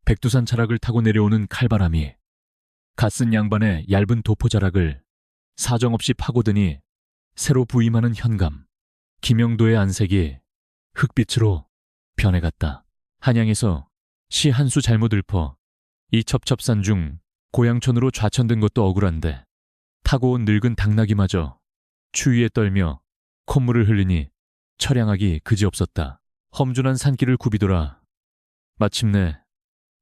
백두산 자락을 타고 내려오는 칼바람이 갓쓴 양반의 얇은 도포자락을 사정없이 파고드니 새로 부임하는 현감, 김영도의 안색이 흑빛으로 변해갔다. 한양에서 시 한 수 잘못 읊어 이 첩첩산 중 고향촌으로 좌천된 것도 억울한데 타고 온 늙은 당나귀마저 추위에 떨며 콧물을 흘리니 처량하기 그지없었다. 험준한 산길을 굽이돌아 마침내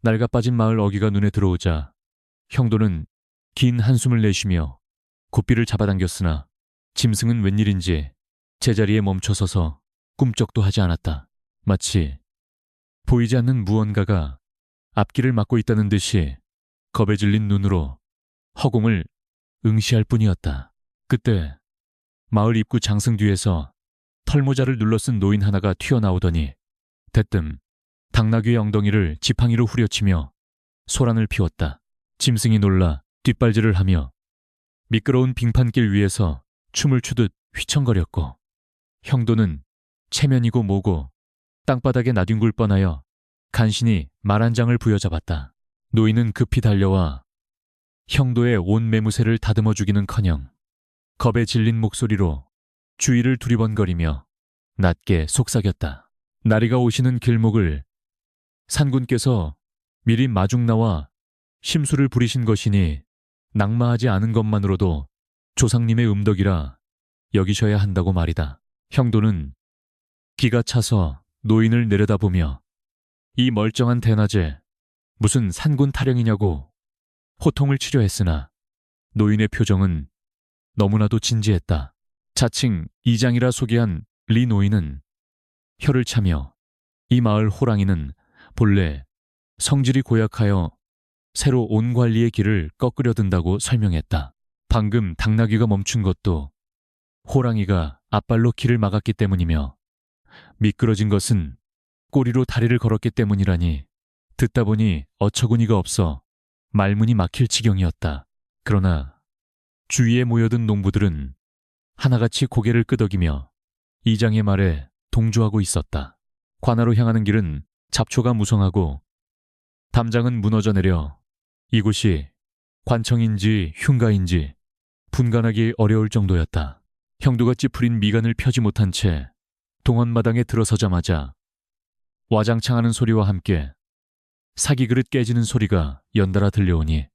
낡아 빠진 마을 어귀가 눈에 들어오자 형도는 긴 한숨을 내쉬며 굿비를 잡아당겼으나 짐승은 웬일인지 제자리에 멈춰서서 꿈쩍도 하지 않았다. 마치 보이지 않는 무언가가 앞길을 막고 있다는 듯이 겁에 질린 눈으로 허공을 응시할 뿐이었다. 그때 마을 입구 장승 뒤에서 털모자를 눌러쓴 노인 하나가 튀어나오더니 대뜸 당나귀의 엉덩이를 지팡이로 후려치며 소란을 피웠다. 짐승이 놀라 뒷발질을 하며 미끄러운 빙판길 위에서 춤을 추듯 휘청거렸고 형도는 체면이고 뭐고 땅바닥에 나뒹굴 뻔하여 간신히 말 한 장을 부여잡았다. 노인은 급히 달려와 형도의 온 매무새를 다듬어 주기는커녕 겁에 질린 목소리로 주위를 두리번거리며 낮게 속삭였다. 나리가 오시는 길목을 산군께서 미리 마중 나와 심수를 부리신 것이니 낙마하지 않은 것만으로도 조상님의 음덕이라 여기셔야 한다고 말이다. 형도는 기가 차서 노인을 내려다보며 이 멀쩡한 대낮에 무슨 산군 타령이냐고 호통을 치려 했으나 노인의 표정은 너무나도 진지했다. 자칭 이장이라 소개한 리 노인은 혀를 차며 이 마을 호랑이는 본래 성질이 고약하여 새로 온 관리의 길을 꺾으려 든다고 설명했다. 방금 당나귀가 멈춘 것도 호랑이가 앞발로 길을 막았기 때문이며 미끄러진 것은 꼬리로 다리를 걸었기 때문이라니 듣다 보니 어처구니가 없어 말문이 막힐 지경이었다. 그러나 주위에 모여든 농부들은 하나같이 고개를 끄덕이며 이장의 말에 동조하고 있었다. 관하로 향하는 길은 잡초가 무성하고 담장은 무너져 내려 이곳이 관청인지 흉가인지 분간하기 어려울 정도였다. 형도가 찌푸린 미간을 펴지 못한 채 동원마당에 들어서자마자 와장창하는 소리와 함께 사기 그릇 깨지는 소리가 연달아 들려오니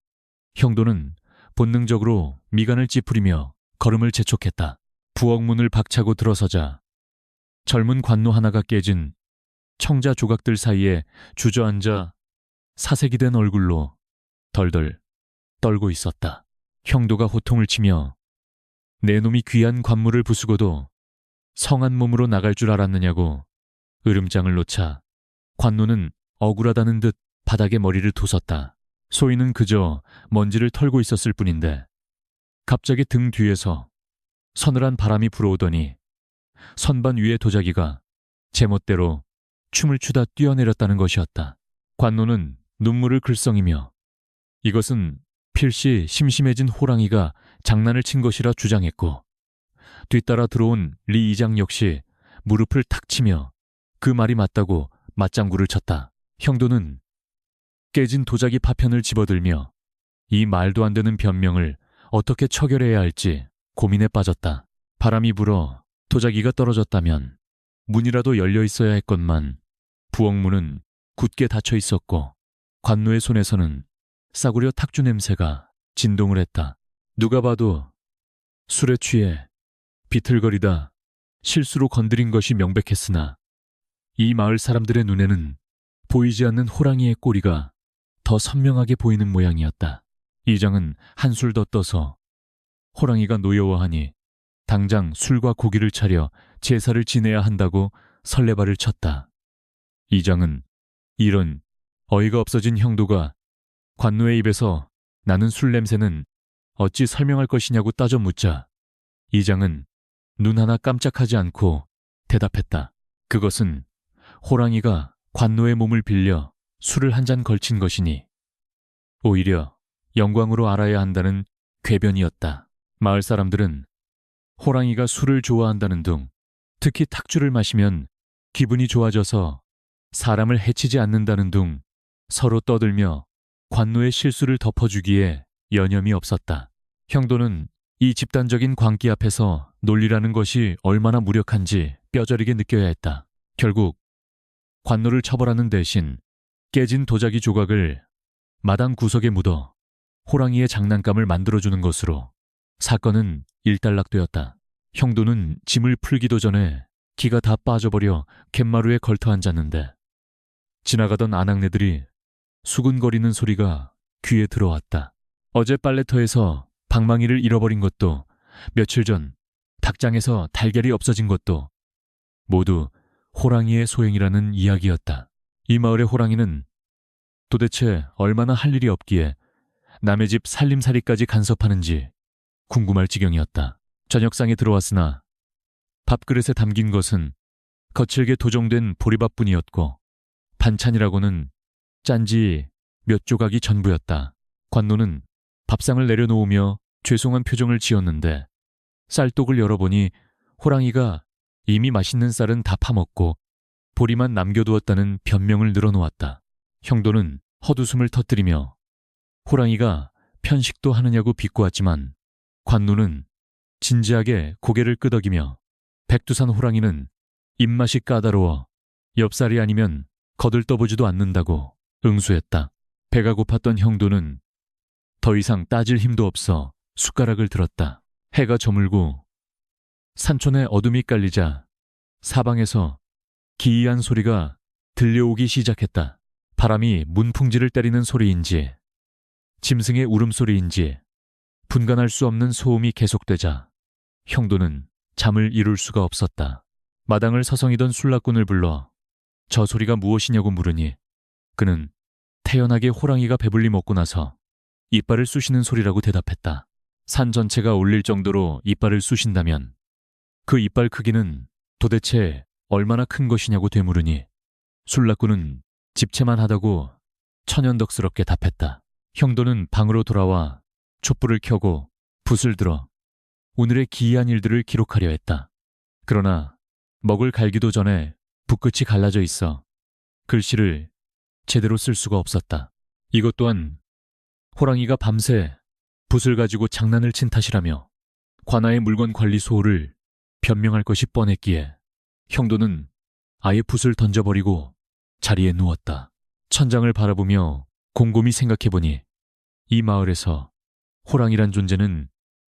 형도는 본능적으로 미간을 찌푸리며 걸음을 재촉했다. 부엌문을 박차고 들어서자 젊은 관노 하나가 깨진 청자 조각들 사이에 주저앉아 사색이 된 얼굴로 덜덜 떨고 있었다. 형도가 호통을 치며 내 놈이 귀한 관물을 부수고도 성한 몸으로 나갈 줄 알았느냐고 으름장을 놓자 관노는 억울하다는 듯 바닥에 머리를 두었다. 소인은 그저 먼지를 털고 있었을 뿐인데 갑자기 등 뒤에서 서늘한 바람이 불어오더니 선반 위의 도자기가 제멋대로 춤을 추다 뛰어내렸다는 것이었다. 관노는 눈물을 글썽이며 이것은 필시 심심해진 호랑이가 장난을 친 것이라 주장했고 뒤따라 들어온 리 이장 역시 무릎을 탁 치며 그 말이 맞다고 맞장구를 쳤다. 형도는 깨진 도자기 파편을 집어들며 이 말도 안 되는 변명을 어떻게 처결해야 할지 고민에 빠졌다. 바람이 불어 도자기가 떨어졌다면 문이라도 열려 있어야 했건만 부엌문은 굳게 닫혀 있었고 관노의 손에서는 싸구려 탁주 냄새가 진동을 했다. 누가 봐도 술에 취해 비틀거리다 실수로 건드린 것이 명백했으나 이 마을 사람들의 눈에는 보이지 않는 호랑이의 꼬리가 더 선명하게 보이는 모양이었다. 이장은 한술 더 떠서 호랑이가 노여워하니 당장 술과 고기를 차려 제사를 지내야 한다고 설레발을 쳤다. 이장은 이런 어이가 없어진 형도가 관노의 입에서 나는 술 냄새는 어찌 설명할 것이냐고 따져 묻자 이장은 눈 하나 깜짝하지 않고 대답했다. 그것은 호랑이가 관노의 몸을 빌려 술을 한 잔 걸친 것이니 오히려 영광으로 알아야 한다는 궤변이었다. 마을 사람들은 호랑이가 술을 좋아한다는 둥, 특히 탁주를 마시면 기분이 좋아져서 사람을 해치지 않는다는 둥 서로 떠들며 관노의 실수를 덮어주기에 여념이 없었다. 형도는 이 집단적인 광기 앞에서 논리라는 것이 얼마나 무력한지 뼈저리게 느껴야 했다. 결국 관노를 처벌하는 대신 깨진 도자기 조각을 마당 구석에 묻어 호랑이의 장난감을 만들어주는 것으로 사건은 일단락되었다. 형도는 짐을 풀기도 전에 기가 다 빠져버려 갯마루에 걸터 앉았는데 지나가던 아낙네들이 수군거리는 소리가 귀에 들어왔다. 어제 빨래터에서 방망이를 잃어버린 것도, 며칠 전 닭장에서 달걀이 없어진 것도 모두 호랑이의 소행이라는 이야기였다. 이 마을의 호랑이는 도대체 얼마나 할 일이 없기에 남의 집 살림살이까지 간섭하는지 궁금할 지경이었다. 저녁상에 들어왔으나 밥그릇에 담긴 것은 거칠게 도정된 보리밥뿐이었고 반찬이라고는 짠지 몇 조각이 전부였다. 관노는 밥상을 내려놓으며 죄송한 표정을 지었는데 쌀독을 열어보니 호랑이가 이미 맛있는 쌀은 다 파먹고 보리만 남겨두었다는 변명을 늘어놓았다. 형도는 헛웃음을 터뜨리며 호랑이가 편식도 하느냐고 비꼬았지만 관노는 진지하게 고개를 끄덕이며 백두산 호랑이는 입맛이 까다로워 엽살이 아니면 거들떠보지도 않는다고 응수했다. 배가 고팠던 형도는 더 이상 따질 힘도 없어 숟가락을 들었다. 해가 저물고 산촌에 어둠이 깔리자 사방에서 기이한 소리가 들려오기 시작했다. 바람이 문풍지를 때리는 소리인지 짐승의 울음소리인지 분간할 수 없는 소음이 계속되자 형도는 잠을 이룰 수가 없었다. 마당을 서성이던 술락군을 불러 저 소리가 무엇이냐고 물으니 그는 태연하게 호랑이가 배불리 먹고 나서 이빨을 쑤시는 소리라고 대답했다. 산 전체가 울릴 정도로 이빨을 쑤신다면 그 이빨 크기는 도대체 얼마나 큰 것이냐고 되물으니 술락군은 집채만 하다고 천연덕스럽게 답했다. 형도는 방으로 돌아와 촛불을 켜고 붓을 들어 오늘의 기이한 일들을 기록하려 했다. 그러나 먹을 갈기도 전에 붓끝이 갈라져 있어 글씨를 제대로 쓸 수가 없었다. 이것 또한 호랑이가 밤새 붓을 가지고 장난을 친 탓이라며 관아의 물건 관리 소홀을 변명할 것이 뻔했기에 형도는 아예 붓을 던져버리고 자리에 누웠다. 천장을 바라보며 곰곰이 생각해보니 이 마을에서 호랑이란 존재는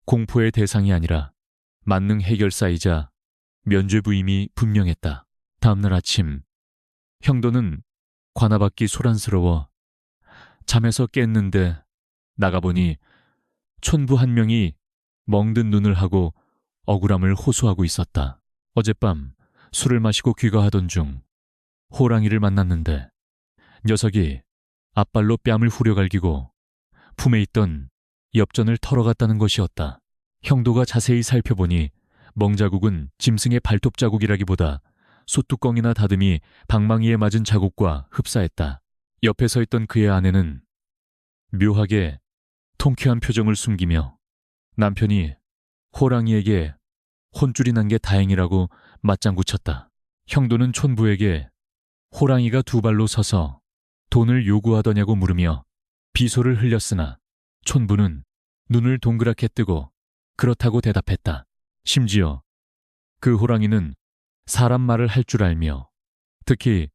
공포의 대상이 아니라 만능 해결사이자 면죄부임이 분명했다. 다음날 아침 형도는 관아 밖이 소란스러워 잠에서 깼는데 나가보니 촌부 한 명이 멍든 눈을 하고 억울함을 호소하고 있었다. 어젯밤 술을 마시고 귀가하던 중 호랑이를 만났는데 녀석이 앞발로 뺨을 후려갈기고 품에 있던 엽전을 털어갔다는 것이었다. 형도가 자세히 살펴보니 멍자국은 짐승의 발톱 자국이라기보다 솥뚜껑이나 다듬이 방망이에 맞은 자국과 흡사했다. 옆에 서 있던 그의 아내는 묘하게 통쾌한 표정을 숨기며 남편이 호랑이에게 혼쭐이 난 게 다행이라고 맞장구 쳤다. 형도는 촌부에게 호랑이가 두 발로 서서 돈을 요구하더냐고 물으며 비소를 흘렸으나 촌부는 눈을 동그랗게 뜨고 그렇다고 대답했다. 심지어 그 호랑이는 사람 말을 할 줄 알며 특히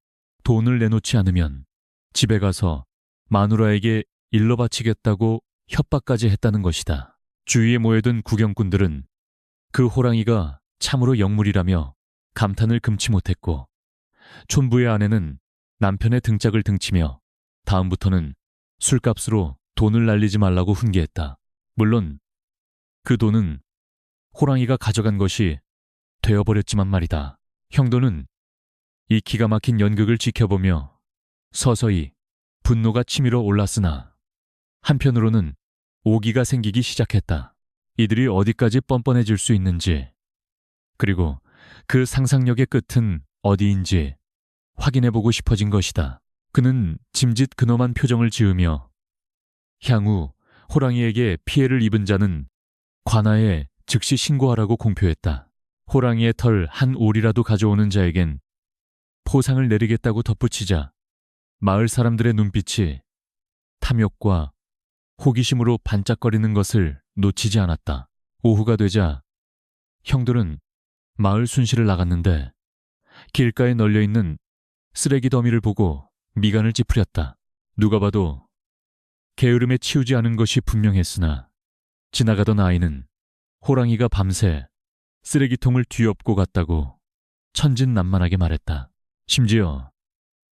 돈을 내놓지 않으면 집에 가서 마누라에게 일러 바치겠다고 협박까지 했다는 것이다. 주위에 모여든 구경꾼들은 그 호랑이가 참으로 영물이라며 감탄을 금치 못했고 촌부의 아내는 남편의 등짝을 등치며 다음부터는 술값으로 돈을 날리지 말라고 훈계했다. 물론 그 돈은 호랑이가 가져간 것이 되어버렸지만 말이다. 형도는 이 기가 막힌 연극을 지켜보며 서서히 분노가 치밀어 올랐으나 한편으로는 오기가 생기기 시작했다. 이들이 어디까지 뻔뻔해질 수 있는지 그리고 그 상상력의 끝은 어디인지 확인해보고 싶어진 것이다. 그는 짐짓 근엄한 표정을 지으며 향후 호랑이에게 피해를 입은 자는 관아에 즉시 신고하라고 공표했다. 호랑이의 털 한 올이라도 가져오는 자에겐 포상을 내리겠다고 덧붙이자 마을 사람들의 눈빛이 탐욕과 호기심으로 반짝거리는 것을 놓치지 않았다. 오후가 되자 형들은 마을 순시를 나갔는데 길가에 널려있는 쓰레기 더미를 보고 미간을 찌푸렸다. 누가 봐도 게으름에 치우지 않은 것이 분명했으나 지나가던 아이는 호랑이가 밤새 쓰레기통을 뒤엎고 갔다고 천진난만하게 말했다. 심지어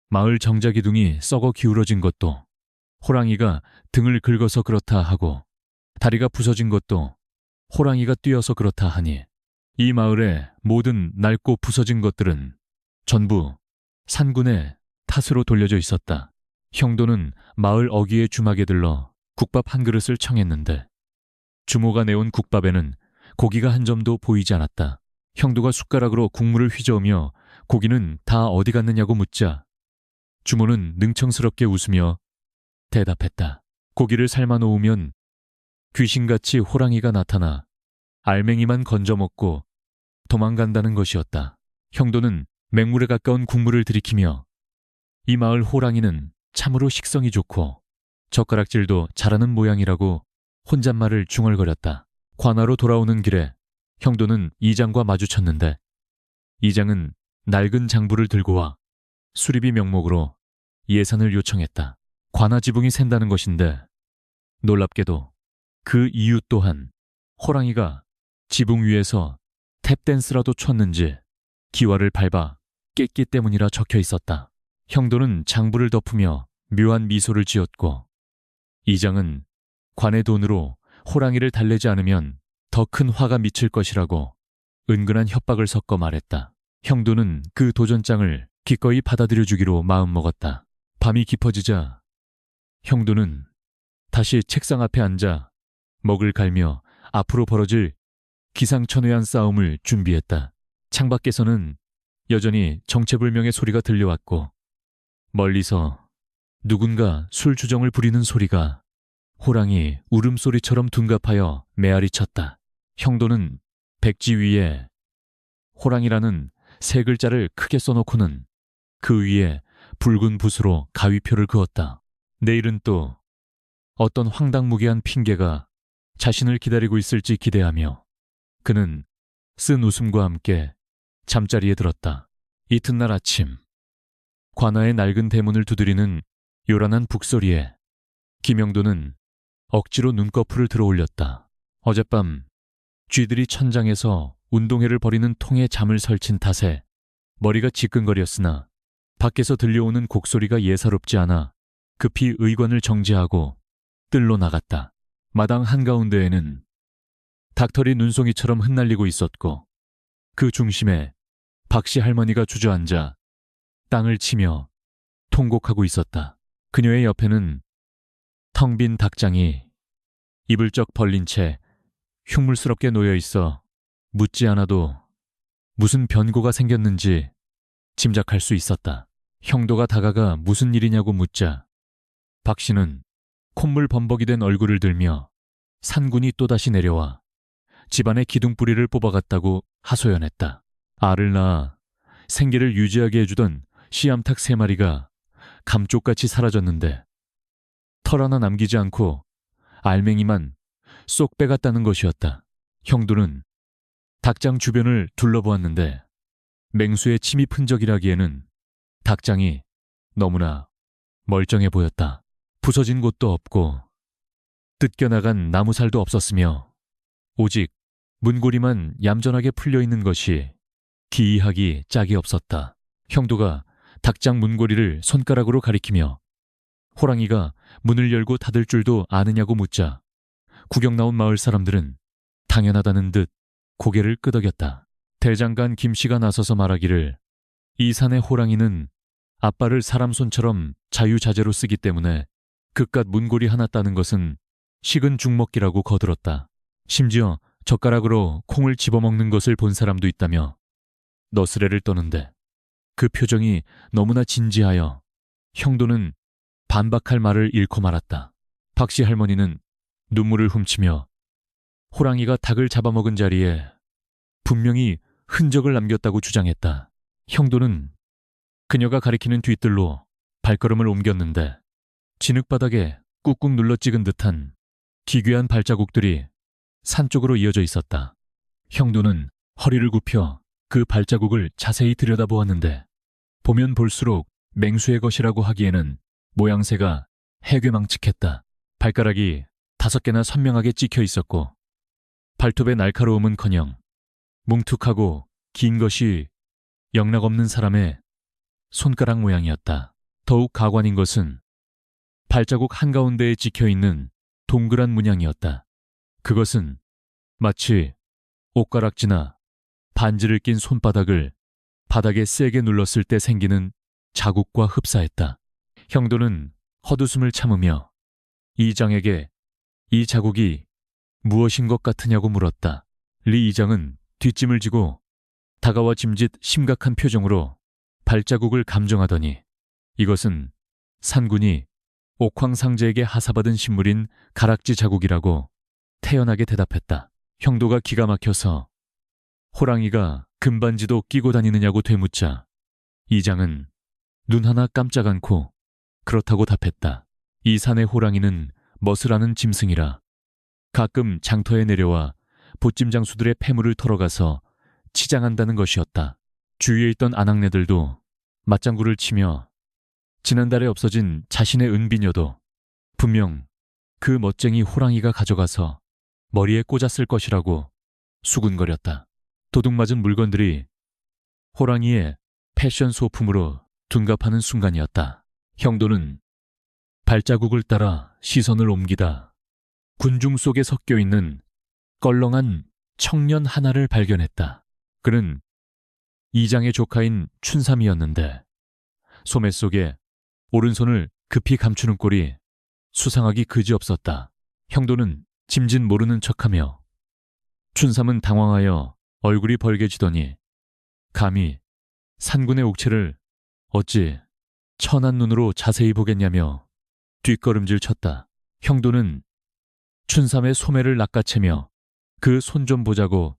마을 정자기둥이 썩어 기울어진 것도 호랑이가 등을 긁어서 그렇다 하고 다리가 부서진 것도 호랑이가 뛰어서 그렇다 하니 이 마을의 모든 낡고 부서진 것들은 전부 산군의 탓으로 돌려져 있었다. 형도는 마을 어귀의 주막에 들러 국밥 한 그릇을 청했는데 주모가 내온 국밥에는 고기가 한 점도 보이지 않았다. 형도가 숟가락으로 국물을 휘저으며 고기는 다 어디 갔느냐고 묻자 주모는 능청스럽게 웃으며 대답했다. 고기를 삶아 놓으면 귀신같이 호랑이가 나타나 알맹이만 건져 먹고 도망간다는 것이었다. 형도는 맹물에 가까운 국물을 들이키며 이 마을 호랑이는 참으로 식성이 좋고 젓가락질도 잘하는 모양이라고 혼잣말을 중얼거렸다. 관아로 돌아오는 길에 형도는 이장과 마주쳤는데 이장은 낡은 장부를 들고 와 수리비 명목으로 예산을 요청했다. 관아 지붕이 샌다는 것인데 놀랍게도 그 이유 또한 호랑이가 지붕 위에서 탭댄스라도 췄는지 기와를 밟아 깼기 때문이라 적혀 있었다. 형도는 장부를 덮으며 묘한 미소를 지었고 이장은 관의 돈으로 호랑이를 달래지 않으면 더 큰 화가 미칠 것이라고 은근한 협박을 섞어 말했다. 형도는 그 도전장을 기꺼이 받아들여 주기로 마음먹었다. 밤이 깊어지자 형도는 다시 책상 앞에 앉아 먹을 갈며 앞으로 벌어질 기상천외한 싸움을 준비했다. 창밖에서는 여전히 정체불명의 소리가 들려왔고 멀리서 누군가 술주정을 부리는 소리가 호랑이 울음소리처럼 둔갑하여 메아리 쳤다. 형도는 백지 위에 호랑이라는 세 글자를 크게 써놓고는 그 위에 붉은 붓으로 가위표를 그었다. 내일은 또 어떤 황당무계한 핑계가 자신을 기다리고 있을지 기대하며 그는 쓴 웃음과 함께 잠자리에 들었다. 이튿날 아침 관아의 낡은 대문을 두드리는 요란한 북소리에 김영도는 억지로 눈꺼풀을 들어올렸다. 어젯밤 쥐들이 천장에서 운동회를 벌이는 통에 잠을 설친 탓에 머리가 지끈거렸으나 밖에서 들려오는 곡소리가 예사롭지 않아 급히 의관을 정지하고 뜰로 나갔다. 마당 한가운데에는 닭털이 눈송이처럼 흩날리고 있었고 그 중심에 박씨 할머니가 주저앉아 땅을 치며 통곡하고 있었다. 그녀의 옆에는 텅 빈 닭장이 입을 쩍 벌린 채 흉물스럽게 놓여 있어 묻지 않아도 무슨 변고가 생겼는지 짐작할 수 있었다. 형도가 다가가 무슨 일이냐고 묻자 박씨는 콧물 범벅이 된 얼굴을 들며 산군이 또다시 내려와 집안의 기둥뿌리를 뽑아갔다고 하소연했다. 알을 낳아 생계를 유지하게 해주던 씨암탉 3마리가 감쪽같이 사라졌는데 털 하나 남기지 않고 알맹이만 쏙 빼갔다는 것이었다. 형도는 닭장 주변을 둘러보았는데 맹수의 침입 흔적이라기에는 닭장이 너무나 멀쩡해 보였다. 부서진 곳도 없고 뜯겨나간 나무살도 없었으며 오직 문고리만 얌전하게 풀려있는 것이 기이하기 짝이 없었다. 형도가 닭장 문고리를 손가락으로 가리키며 호랑이가 문을 열고 닫을 줄도 아느냐고 묻자 구경 나온 마을 사람들은 당연하다는 듯 고개를 끄덕였다. 대장간 김씨가 나서서 말하기를 이 산의 호랑이는 앞발을 사람 손처럼 자유자재로 쓰기 때문에 그깟 문고리 하나 따는 것은 식은 죽먹기라고 거들었다. 심지어 젓가락으로 콩을 집어먹는 것을 본 사람도 있다며 너스레를 떠는데 그 표정이 너무나 진지하여 형도는 반박할 말을 잃고 말았다. 박씨 할머니는 눈물을 훔치며 호랑이가 닭을 잡아먹은 자리에 분명히 흔적을 남겼다고 주장했다. 형도는 그녀가 가리키는 뒤뜰로 발걸음을 옮겼는데 진흙바닥에 꾹꾹 눌러 찍은 듯한 기괴한 발자국들이 산 쪽으로 이어져 있었다. 형도는 허리를 굽혀 그 발자국을 자세히 들여다보았는데 보면 볼수록 맹수의 것이라고 하기에는 모양새가 해괴망측했다. 발가락이 5개나 선명하게 찍혀 있었고 발톱의 날카로움은커녕 뭉툭하고 긴 것이 영락없는 사람의 손가락 모양이었다. 더욱 가관인 것은 발자국 한가운데에 찍혀있는 동그란 문양이었다. 그것은 마치 옷가락지나 반지를 낀 손바닥을 바닥에 세게 눌렀을 때 생기는 자국과 흡사했다. 형도는 헛웃음을 참으며 이장에게 이 자국이 무엇인 것 같으냐고 물었다. 리 이장은 뒷짐을 지고 다가와 짐짓 심각한 표정으로 발자국을 감정하더니 이것은 산군이 옥황상제에게 하사받은 신물인 가락지 자국이라고 태연하게 대답했다. 형도가 기가 막혀서 호랑이가 금반지도 끼고 다니느냐고 되묻자 이장은 눈 하나 깜짝 않고 그렇다고 답했다. 이 산의 호랑이는 멋을 짐승이라 가끔 장터에 내려와 보찜장수들의 폐물을 털어가서 치장한다는 것이었다. 주위에 있던 아낙네들도 맞장구를 치며 지난달에 없어진 자신의 은비녀도 분명 그 멋쟁이 호랑이가 가져가서 머리에 꽂았을 것이라고 수군거렸다. 도둑맞은 물건들이 호랑이의 패션 소품으로 둔갑하는 순간이었다. 형도는 발자국을 따라 시선을 옮기다 군중 속에 섞여 있는 껄렁한 청년 하나를 발견했다. 그는 이장의 조카인 춘삼이었는데 소매 속에 오른손을 급히 감추는 꼴이 수상하기 그지없었다. 형도는 짐짓 모르는 척하며 춘삼은 당황하여 얼굴이 벌개지더니 감히 산군의 옥체를 어찌 천한 눈으로 자세히 보겠냐며 뒷걸음질 쳤다. 형도는 춘삼의 소매를 낚아채며 그 손 좀 보자고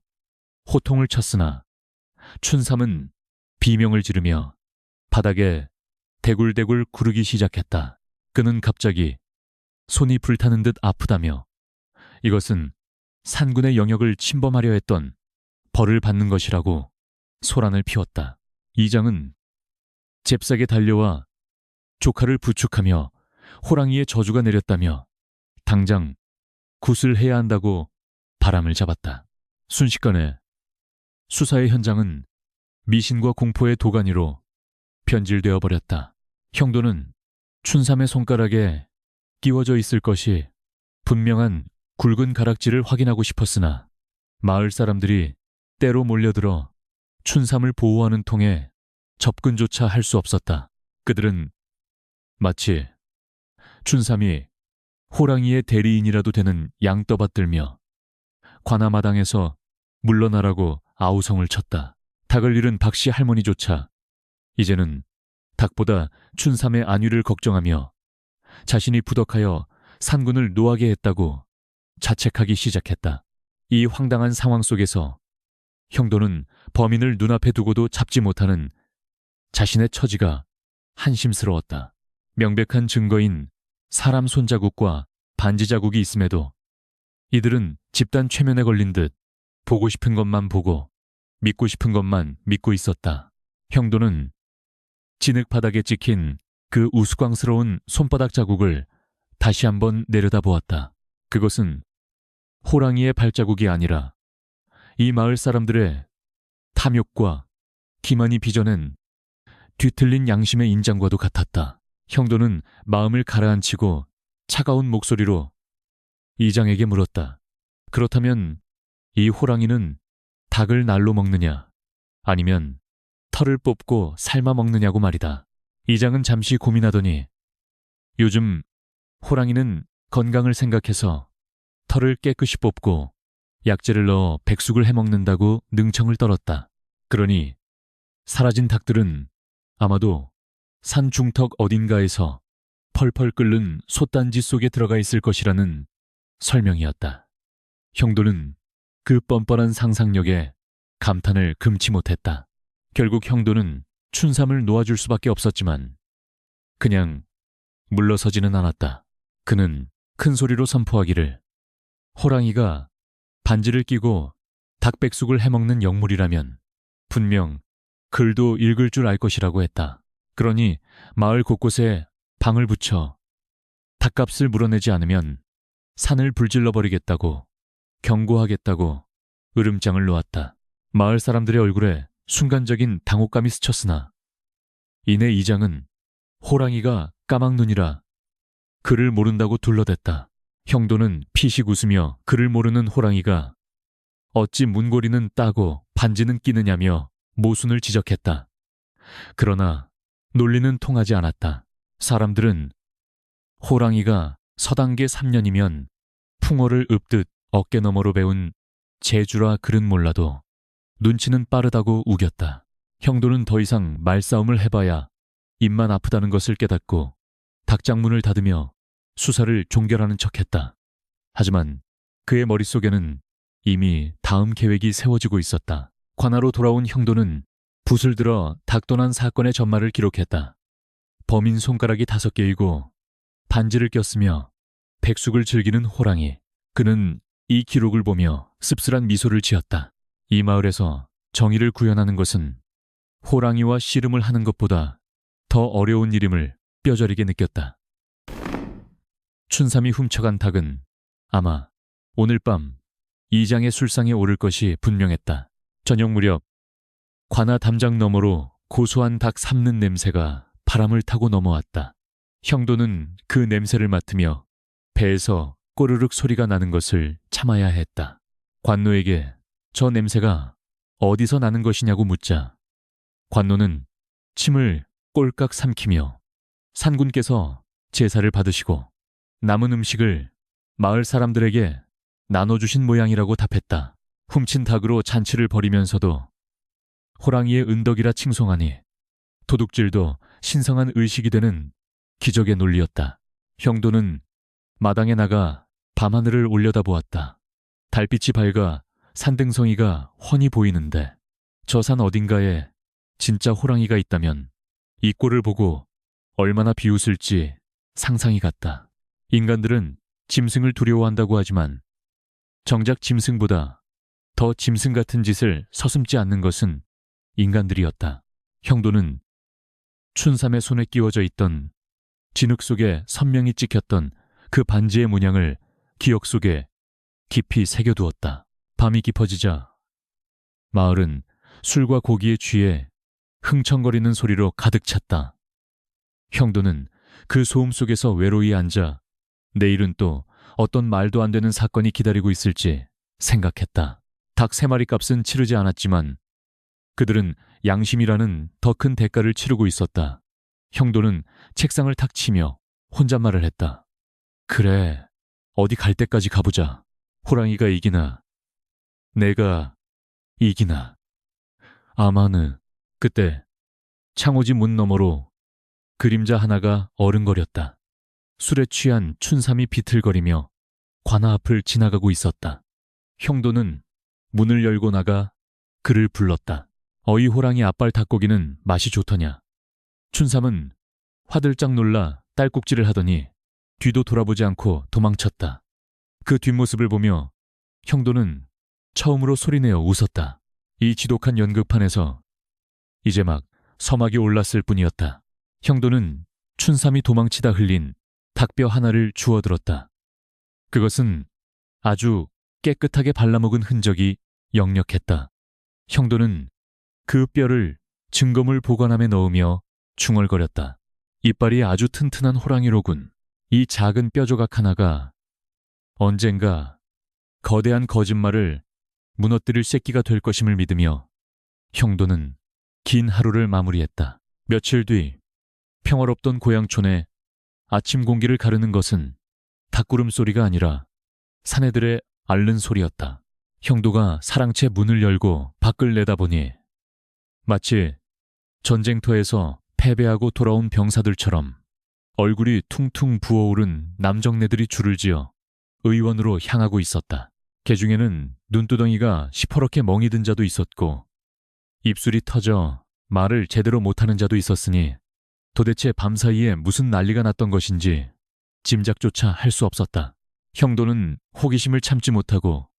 호통을 쳤으나 춘삼은 비명을 지르며 바닥에 대굴대굴 구르기 시작했다. 그는 갑자기 손이 불타는 듯 아프다며 이것은 산군의 영역을 침범하려 했던 벌을 받는 것이라고 소란을 피웠다. 이장은 잽싸게 달려와 조카를 부축하며 호랑이의 저주가 내렸다며 당장 굿을 해야 한다고 바람을 잡았다. 순식간에 수사의 현장은 미신과 공포의 도가니로 변질되어 버렸다. 형도는 춘삼의 손가락에 끼워져 있을 것이 분명한 굵은 가락지를 확인하고 싶었으나 마을 사람들이 때로 몰려들어 춘삼을 보호하는 통에 접근조차 할 수 없었다. 그들은 마치 춘삼이 호랑이의 대리인이라도 되는 양떠받들며 관아마당에서 물러나라고 아우성을 쳤다. 닭을 잃은 박씨 할머니조차 이제는 닭보다 춘삼의 안위를 걱정하며 자신이 부덕하여 산군을 노하게 했다고 자책하기 시작했다. 이 황당한 상황 속에서 형도는 범인을 눈앞에 두고도 잡지 못하는 자신의 처지가 한심스러웠다. 명백한 증거인 사람 손자국과 반지 자국이 있음에도 이들은 집단 최면에 걸린 듯 보고 싶은 것만 보고 믿고 싶은 것만 믿고 있었다. 형도는 진흙 바닥에 찍힌 그 우스꽝스러운 손바닥 자국을 다시 한번 내려다보았다. 그것은 호랑이의 발자국이 아니라 이 마을 사람들의 탐욕과 기만이 빚어낸 뒤틀린 양심의 인장과도 같았다. 형도는 마음을 가라앉히고 차가운 목소리로 이장에게 물었다. 그렇다면 이 호랑이는 닭을 날로 먹느냐 아니면 털을 뽑고 삶아 먹느냐고 말이다. 이장은 잠시 고민하더니 요즘 호랑이는 건강을 생각해서 털을 깨끗이 뽑고 약재를 넣어 백숙을 해먹는다고 능청을 떨었다. 그러니 사라진 닭들은 아마도 산 중턱 어딘가에서 펄펄 끓는 솥단지 속에 들어가 있을 것이라는 설명이었다. 형도는 그 뻔뻔한 상상력에 감탄을 금치 못했다. 결국 형도는 춘삼을 놓아줄 수밖에 없었지만 그냥 물러서지는 않았다. 그는 큰 소리로 선포하기를 호랑이가 반지를 끼고 닭백숙을 해먹는 영물이라면 분명 글도 읽을 줄 알 것이라고 했다. 그러니 마을 곳곳에 방을 붙여 닭값을 물어내지 않으면 산을 불질러버리겠다고 경고하겠다고 으름장을 놓았다. 마을 사람들의 얼굴에 순간적인 당혹감이 스쳤으나 이내 이장은 호랑이가 까막눈이라 그를 모른다고 둘러댔다. 형도는 피식 웃으며 그를 모르는 호랑이가 어찌 문고리는 따고 반지는 끼느냐며 모순을 지적했다. 그러나 논리는 통하지 않았다. 사람들은 호랑이가 서당계 3년이면 풍어를 읊듯 어깨너머로 배운 재주라 글은 몰라도 눈치는 빠르다고 우겼다. 형도는 더 이상 말싸움을 해봐야 입만 아프다는 것을 깨닫고 닭장문을 닫으며 수사를 종결하는 척했다. 하지만 그의 머릿속에는 이미 다음 계획이 세워지고 있었다. 관하로 돌아온 형도는 붓을 들어 닭도난 사건의 전말을 기록했다. 범인 손가락이 5개이고 반지를 꼈으며 백숙을 즐기는 호랑이. 그는 이 기록을 보며 씁쓸한 미소를 지었다. 이 마을에서 정의를 구현하는 것은 호랑이와 씨름을 하는 것보다 더 어려운 일임을 뼈저리게 느꼈다. 춘삼이 훔쳐간 닭은 아마 오늘 밤 이장의 술상에 오를 것이 분명했다. 저녁 무렵 관아 담장 너머로 고소한 닭 삶는 냄새가 바람을 타고 넘어왔다. 형도는 그 냄새를 맡으며 배에서 꼬르륵 소리가 나는 것을 참아야 했다. 관노에게 저 냄새가 어디서 나는 것이냐고 묻자 관노는 침을 꼴깍 삼키며 산군께서 제사를 받으시고 남은 음식을 마을 사람들에게 나눠주신 모양이라고 답했다. 훔친 닭으로 잔치를 벌이면서도 호랑이의 은덕이라 칭송하니 도둑질도 신성한 의식이 되는 기적의 논리였다. 형도는 마당에 나가 밤하늘을 올려다보았다. 달빛이 밝아 산등성이가 훤히 보이는데 저 산 어딘가에 진짜 호랑이가 있다면 이 꼴을 보고 얼마나 비웃을지 상상이 갔다. 인간들은 짐승을 두려워한다고 하지만 정작 짐승보다 더 짐승 같은 짓을 서슴지 않는 것은 인간들이었다. 형도는 춘삼의 손에 끼워져 있던 진흙 속에 선명히 찍혔던 그 반지의 문양을 기억 속에 깊이 새겨두었다. 밤이 깊어지자 마을은 술과 고기에 취해 흥청거리는 소리로 가득 찼다. 형도는 그 소음 속에서 외로이 앉아 내일은 또 어떤 말도 안 되는 사건이 기다리고 있을지 생각했다. 닭 3마리 값은 치르지 않았지만 그들은 양심이라는 더 큰 대가를 치르고 있었다. 형도는 책상을 탁 치며 혼잣말을 했다. 그래, 어디 갈 때까지 가보자. 호랑이가 이기나 내가 이기나. 아마느. 그때 창호지 문 너머로 그림자 하나가 어른거렸다. 술에 취한 춘삼이 비틀거리며 관아 앞을 지나가고 있었다. 형도는 문을 열고 나가 그를 불렀다. 어이 호랑이 앞발 닭고기는 맛이 좋더냐. 춘삼은 화들짝 놀라 딸꾹질을 하더니 뒤도 돌아보지 않고 도망쳤다. 그 뒷모습을 보며 형도는 처음으로 소리내어 웃었다. 이 지독한 연극판에서 이제 막 서막이 올랐을 뿐이었다. 형도는 춘삼이 도망치다 흘린 닭뼈 하나를 주워들었다. 그것은 아주 깨끗하게 발라먹은 흔적이 역력했다. 형도는 그 뼈를 증거물 보관함에 넣으며 중얼거렸다. 이빨이 아주 튼튼한 호랑이로군. 이 작은 뼈 조각 하나가 언젠가 거대한 거짓말을 무너뜨릴 새끼가 될 것임을 믿으며 형도는 긴 하루를 마무리했다. 며칠 뒤 평화롭던 고향촌에 아침 공기를 가르는 것은 닭구름 소리가 아니라 사내들의 앓는 소리였다. 형도가 사랑채 문을 열고 밖을 내다보니 마치 전쟁터에서 패배하고 돌아온 병사들처럼 얼굴이 퉁퉁 부어오른 남정네들이 줄을 지어 의원으로 향하고 있었다. 개 중에는 눈두덩이가 시퍼렇게 멍이 든 자도 있었고 입술이 터져 말을 제대로 못하는 자도 있었으니 도대체 밤사이에 무슨 난리가 났던 것인지 짐작조차 할 수 없었다. 형도는 호기심을 참지 못하고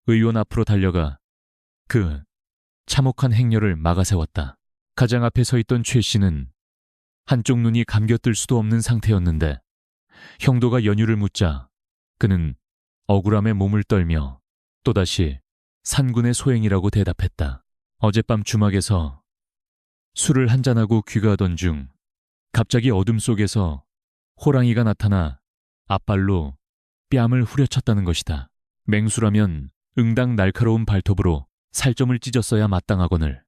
의원 앞으로 달려가 그 참혹한 행렬을 막아세웠다. 가장 앞에 서 있던 최 씨는 한쪽 눈이 감겨뜰 수도 없는 상태였는데 형도가 연유를 묻자 그는 억울함에 몸을 떨며 또다시 산군의 소행이라고 대답했다. 어젯밤 주막에서 술을 한잔하고 귀가하던 중 갑자기 어둠 속에서 호랑이가 나타나 앞발로 뺨을 후려쳤다는 것이다. 맹수라면 응당 날카로운 발톱으로 살점을 찢었어야 마땅하거늘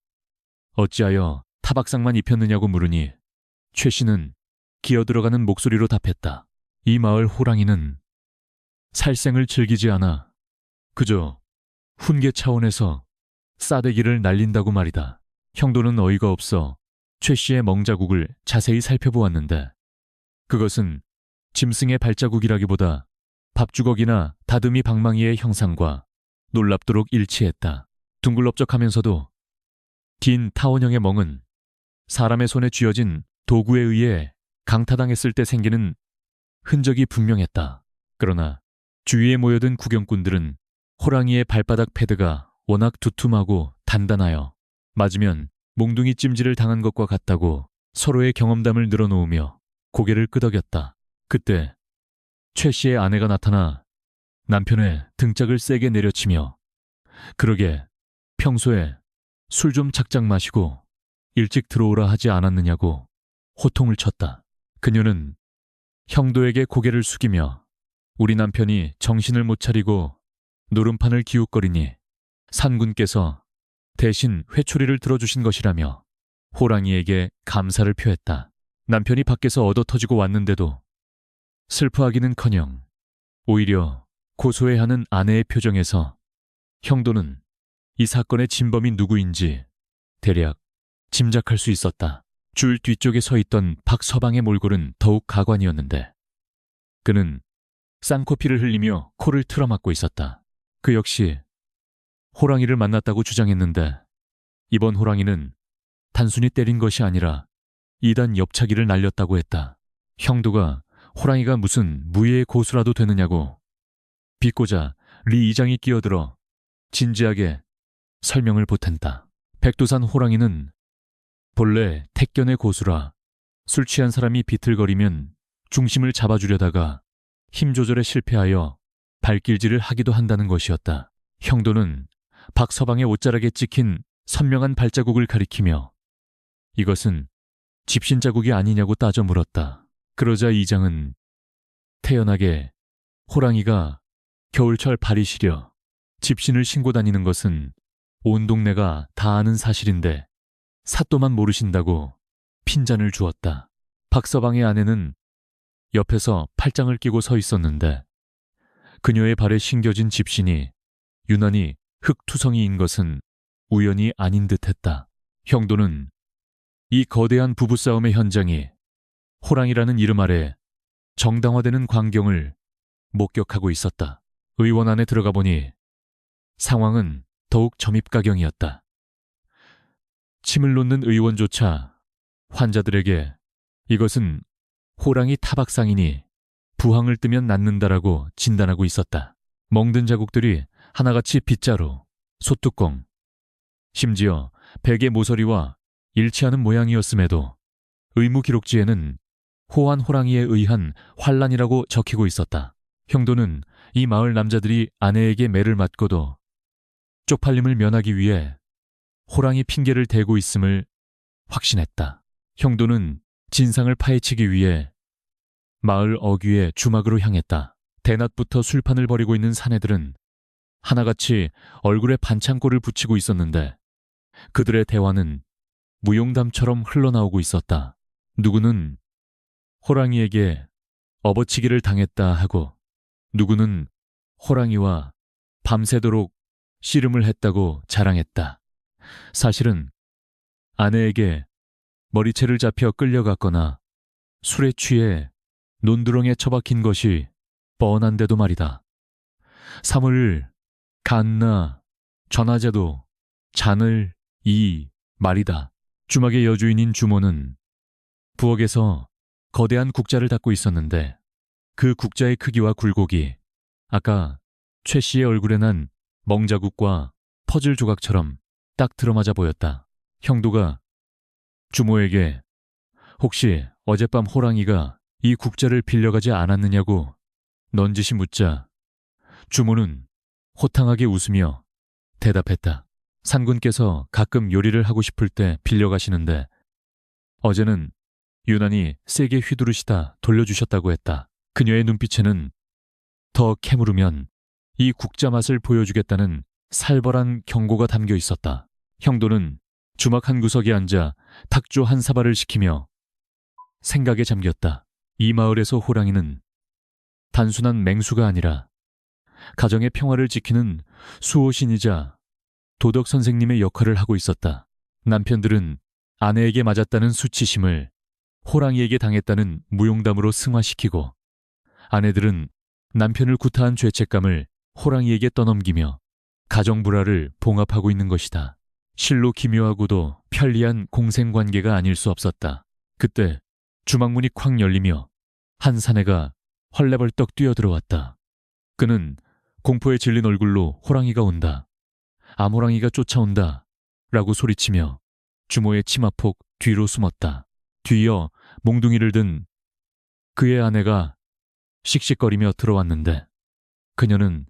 어찌하여 타박상만 입혔느냐고 물으니 최 씨는 기어들어가는 목소리로 답했다. 이 마을 호랑이는 살생을 즐기지 않아 그저 훈계 차원에서 싸대기를 날린다고 말이다. 형도는 어이가 없어 최 씨의 멍자국을 자세히 살펴보았는데 그것은 짐승의 발자국이라기보다 밥주걱이나 다듬이 방망이의 형상과 놀랍도록 일치했다. 둥글럽적하면서도 긴 타원형의 멍은 사람의 손에 쥐어진 도구에 의해 강타당했을 때 생기는 흔적이 분명했다. 그러나 주위에 모여든 구경꾼들은 호랑이의 발바닥 패드가 워낙 두툼하고 단단하여 맞으면 몽둥이 찜질을 당한 것과 같다고 서로의 경험담을 늘어놓으며 고개를 끄덕였다. 그때 최 씨의 아내가 나타나 남편의 등짝을 세게 내려치며 그러게 평소에 술 좀 작작 마시고 일찍 들어오라 하지 않았느냐고 호통을 쳤다. 그녀는 형도에게 고개를 숙이며 우리 남편이 정신을 못 차리고 노름판을 기웃거리니 산군께서 대신 회초리를 들어주신 것이라며 호랑이에게 감사를 표했다. 남편이 밖에서 얻어터지고 왔는데도 슬퍼하기는커녕 오히려 고소해하는 아내의 표정에서 형도는 이 사건의 진범이 누구인지 대략 짐작할 수 있었다. 줄 뒤쪽에 서 있던 박서방의 몰골은 더욱 가관이었는데 그는 쌍코피를 흘리며 코를 틀어막고 있었다. 그 역시 호랑이를 만났다고 주장했는데 이번 호랑이는 단순히 때린 것이 아니라 2단 옆차기를 날렸다고 했다. 형도가 호랑이가 무슨 무예의 고수라도 되느냐고 비꼬자 리 이장이 끼어들어 진지하게 설명을 보탠다. 백두산 호랑이는 본래 택견의 고수라 술 취한 사람이 비틀거리면 중심을 잡아주려다가 힘 조절에 실패하여 발길질을 하기도 한다는 것이었다. 형도는 박서방의 옷자락에 찍힌 선명한 발자국을 가리키며 이것은 집신 자국이 아니냐고 따져 물었다. 그러자 이장은 태연하게 호랑이가 겨울철 발이 시려 집신을 신고 다니는 것은 온 동네가 다 아는 사실인데 사또만 모르신다고 핀잔을 주었다. 박서방의 아내는 옆에서 팔짱을 끼고 서 있었는데 그녀의 발에 신겨진 집신이 유난히 흙투성이인 것은 우연이 아닌 듯했다. 형도는 이 거대한 부부싸움의 현장이 호랑이라는 이름 아래 정당화되는 광경을 목격하고 있었다. 의원 안에 들어가 보니 상황은 더욱 점입가경이었다. 침을 놓는 의원조차 환자들에게 이것은 호랑이 타박상이니 부항을 뜨면 낫는다라고 진단하고 있었다. 멍든 자국들이 하나같이 빗자루, 소뚜껑, 심지어 베개 모서리와 일치하는 모양이었음에도 의무 기록지에는 호환 호랑이에 의한 환란이라고 적히고 있었다. 형도는 이 마을 남자들이 아내에게 매를 맞고도 쪽팔림을 면하기 위해 호랑이 핑계를 대고 있음을 확신했다. 형도는 진상을 파헤치기 위해 마을 어귀의 주막으로 향했다. 대낮부터 술판을 벌이고 있는 사내들은 하나같이 얼굴에 반창고를 붙이고 있었는데 그들의 대화는 무용담처럼 흘러나오고 있었다. 누구는 호랑이에게 업어치기를 당했다 하고 누구는 호랑이와 밤새도록 씨름을 했다고 자랑했다. 사실은 아내에게 머리채를 잡혀 끌려갔거나 술에 취해 논두렁에 처박힌 것이 뻔한데도 말이다. 사물, 간나, 전화제도, 잔을, 이 말이다. 주막의 여주인인 주모는 부엌에서 거대한 국자를 닫고 있었는데 그 국자의 크기와 굴곡이 아까 최 씨의 얼굴에 난 멍자국과 퍼즐 조각처럼 딱 들어맞아 보였다. 형도가 주모에게 혹시 어젯밤 호랑이가 이 국자를 빌려가지 않았느냐고 넌지시 묻자 주모는 호탕하게 웃으며 대답했다. 산군께서 가끔 요리를 하고 싶을 때 빌려가시는데 어제는 유난히 세게 휘두르시다 돌려주셨다고 했다. 그녀의 눈빛에는 더 캐물으면 이 국자 맛을 보여주겠다는 살벌한 경고가 담겨 있었다. 형도는 주막 한 구석에 앉아 탁조 한 사발을 시키며 생각에 잠겼다. 이 마을에서 호랑이는 단순한 맹수가 아니라 가정의 평화를 지키는 수호신이자 도덕 선생님의 역할을 하고 있었다. 남편들은 아내에게 맞았다는 수치심을 호랑이에게 당했다는 무용담으로 승화시키고 아내들은 남편을 구타한 죄책감을 호랑이에게 떠넘기며 가정 불화를 봉합하고 있는 것이다. 실로 기묘하고도 편리한 공생관계가 아닐 수 없었다. 그때 주막문이 콱 열리며 한 사내가 헐레벌떡 뛰어들어왔다. 그는 공포에 질린 얼굴로 호랑이가 온다. 암호랑이가 쫓아온다. 라고 소리치며 주모의 치마폭 뒤로 숨었다. 뒤이어 몽둥이를 든 그의 아내가 씩씩거리며 들어왔는데 그녀는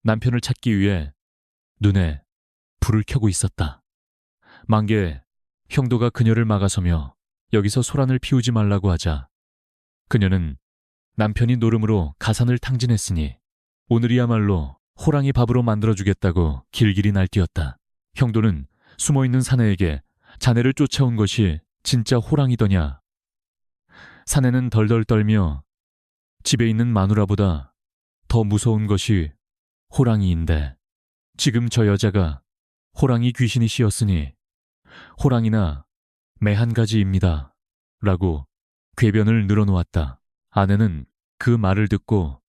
남편을 찾기 위해 눈에 불을 켜고 있었다. 만개 형도가 그녀를 막아서며 여기서 소란을 피우지 말라고 하자 그녀는 남편이 노름으로 가산을 탕진했으니 오늘이야말로 호랑이 밥으로 만들어주겠다고 길길이 날뛰었다. 형도는 숨어있는 사내에게 자네를 쫓아온 것이 진짜 호랑이더냐. 사내는 덜덜 떨며 집에 있는 마누라보다 더 무서운 것이 호랑이인데 지금 저 여자가 호랑이 귀신이 씌었으니 호랑이나 매 한 가지입니다. 라고 궤변을 늘어놓았다. 아내는 그 말을 듣고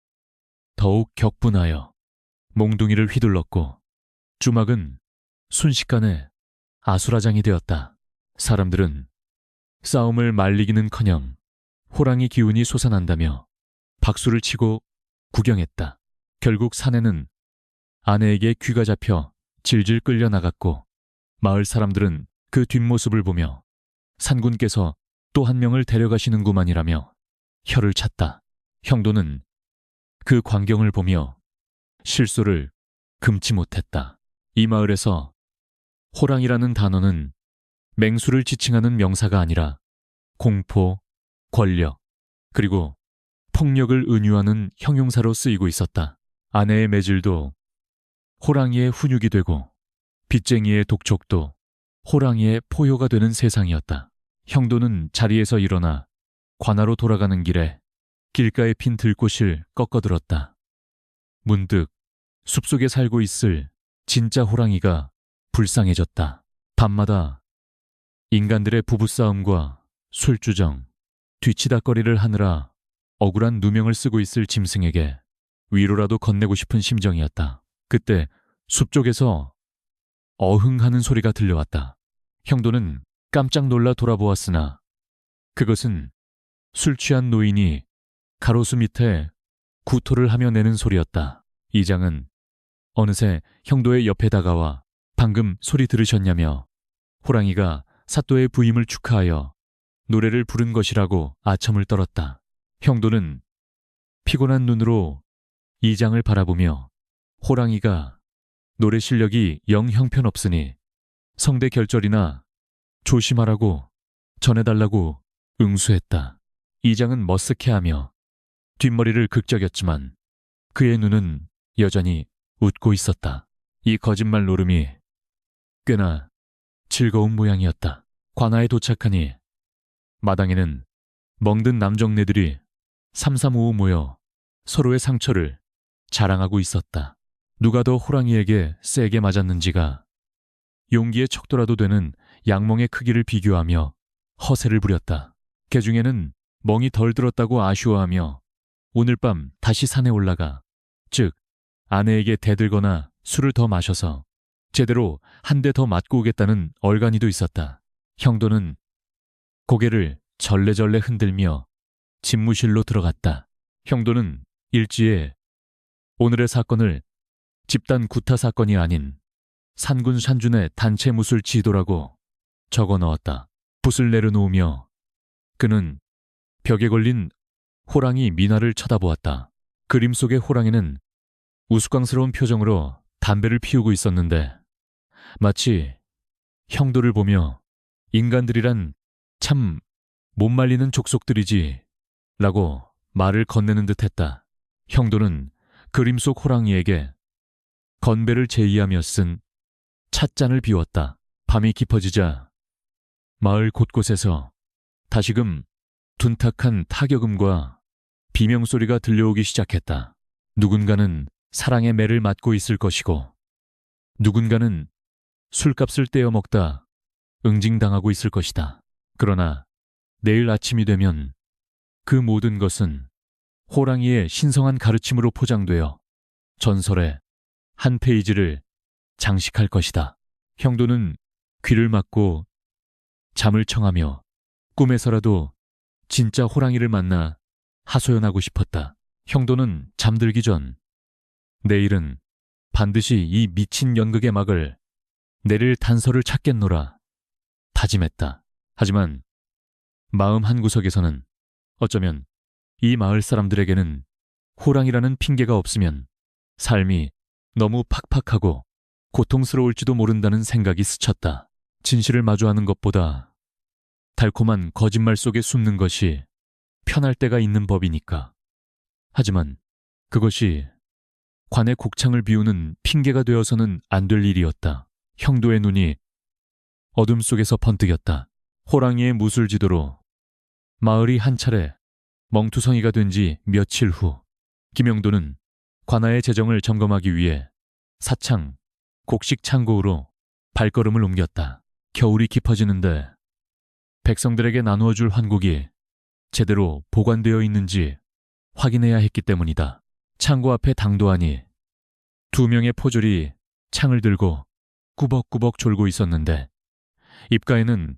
더욱 격분하여 몽둥이를 휘둘렀고 주막은 순식간에 아수라장이 되었다. 사람들은 싸움을 말리기는커녕 호랑이 기운이 솟아난다며 박수를 치고 구경했다. 결국 사내는 아내에게 귀가 잡혀 질질 끌려나갔고 마을 사람들은 그 뒷모습을 보며 산군께서 또 한 명을 데려가시는구만이라며 혀를 찼다. 형도는 그 광경을 보며 실소를 금치 못했다. 이 마을에서 호랑이라는 단어는 맹수를 지칭하는 명사가 아니라 공포, 권력, 그리고 폭력을 은유하는 형용사로 쓰이고 있었다. 아내의 매질도 호랑이의 훈육이 되고 빚쟁이의 독촉도 호랑이의 포효가 되는 세상이었다. 형도는 자리에서 일어나 관하로 돌아가는 길에 길가에 핀 들꽃을 꺾어들었다. 문득 숲속에 살고 있을 진짜 호랑이가 불쌍해졌다. 밤마다 인간들의 부부싸움과 술주정, 뒤치다꺼리를 하느라 억울한 누명을 쓰고 있을 짐승에게 위로라도 건네고 싶은 심정이었다. 그때 숲 쪽에서 어흥하는 소리가 들려왔다. 형도는 깜짝 놀라 돌아보았으나 그것은 술 취한 노인이 가로수 밑에 구토를 하며 내는 소리였다. 이장은 어느새 형도의 옆에 다가와 방금 소리 들으셨냐며 호랑이가 사또의 부임을 축하하여 노래를 부른 것이라고 아첨을 떨었다. 형도는 피곤한 눈으로 이장을 바라보며 호랑이가 노래 실력이 영 형편없으니 성대 결절이나 조심하라고 전해달라고 응수했다. 이장은 머쓱해하며 뒷머리를 극적였지만 그의 눈은 여전히 웃고 있었다. 이 거짓말 노름이 꽤나 즐거운 모양이었다. 관아에 도착하니 마당에는 멍든 남정네들이 삼삼오오 모여 서로의 상처를 자랑하고 있었다. 누가 더 호랑이에게 세게 맞았는지가 용기의 척도라도 되는 양멍의 크기를 비교하며 허세를 부렸다. 개중에는 멍이 덜 들었다고 아쉬워하며 오늘 밤 다시 산에 올라가 즉 아내에게 대들거나 술을 더 마셔서 제대로 한 대 더 맞고 오겠다는 얼간이도 있었다. 형도는 고개를 절레절레 흔들며 집무실로 들어갔다. 형도는 일지에 오늘의 사건을 집단 구타 사건이 아닌 산군 산준의 단체 무술 지도라고 적어 넣었다. 붓을 내려놓으며 그는 벽에 걸린 호랑이 미나를 쳐다보았다. 그림 속의 호랑이는 우스꽝스러운 표정으로 담배를 피우고 있었는데 마치 형도를 보며 인간들이란 참 못 말리는 족속들이지 라고 말을 건네는 듯했다. 형도는 그림 속 호랑이에게 건배를 제의하며 쓴 찻잔을 비웠다. 밤이 깊어지자 마을 곳곳에서 다시금 둔탁한 타격음과 비명소리가 들려오기 시작했다. 누군가는 사랑의 매를 맞고 있을 것이고 누군가는 술값을 떼어 먹다 응징당하고 있을 것이다. 그러나 내일 아침이 되면 그 모든 것은 호랑이의 신성한 가르침으로 포장되어 전설의 한 페이지를 장식할 것이다. 형도는 귀를 막고 잠을 청하며 꿈에서라도 진짜 호랑이를 만나 하소연하고 싶었다. 형도는 잠들기 전 내일은 반드시 이 미친 연극의 막을 내릴 단서를 찾겠노라 다짐했다. 하지만 마음 한구석에서는 어쩌면 이 마을 사람들에게는 호랑이라는 핑계가 없으면 삶이 너무 팍팍하고 고통스러울지도 모른다는 생각이 스쳤다. 진실을 마주하는 것보다 달콤한 거짓말 속에 숨는 것이 편할 때가 있는 법이니까. 하지만 그것이 관의 곡창을 비우는 핑계가 되어서는 안 될 일이었다. 형도의 눈이 어둠 속에서 번뜩였다. 호랑이의 무술지도로 마을이 한 차례 멍투성이가 된 지 며칠 후 김영도는 관아의 재정을 점검하기 위해 사창, 곡식 창고로 발걸음을 옮겼다. 겨울이 깊어지는데 백성들에게 나누어 줄 환곡이 제대로 보관되어 있는지 확인해야 했기 때문이다. 창고 앞에 당도하니 2명의 포졸이 창을 들고 꾸벅꾸벅 졸고 있었는데 입가에는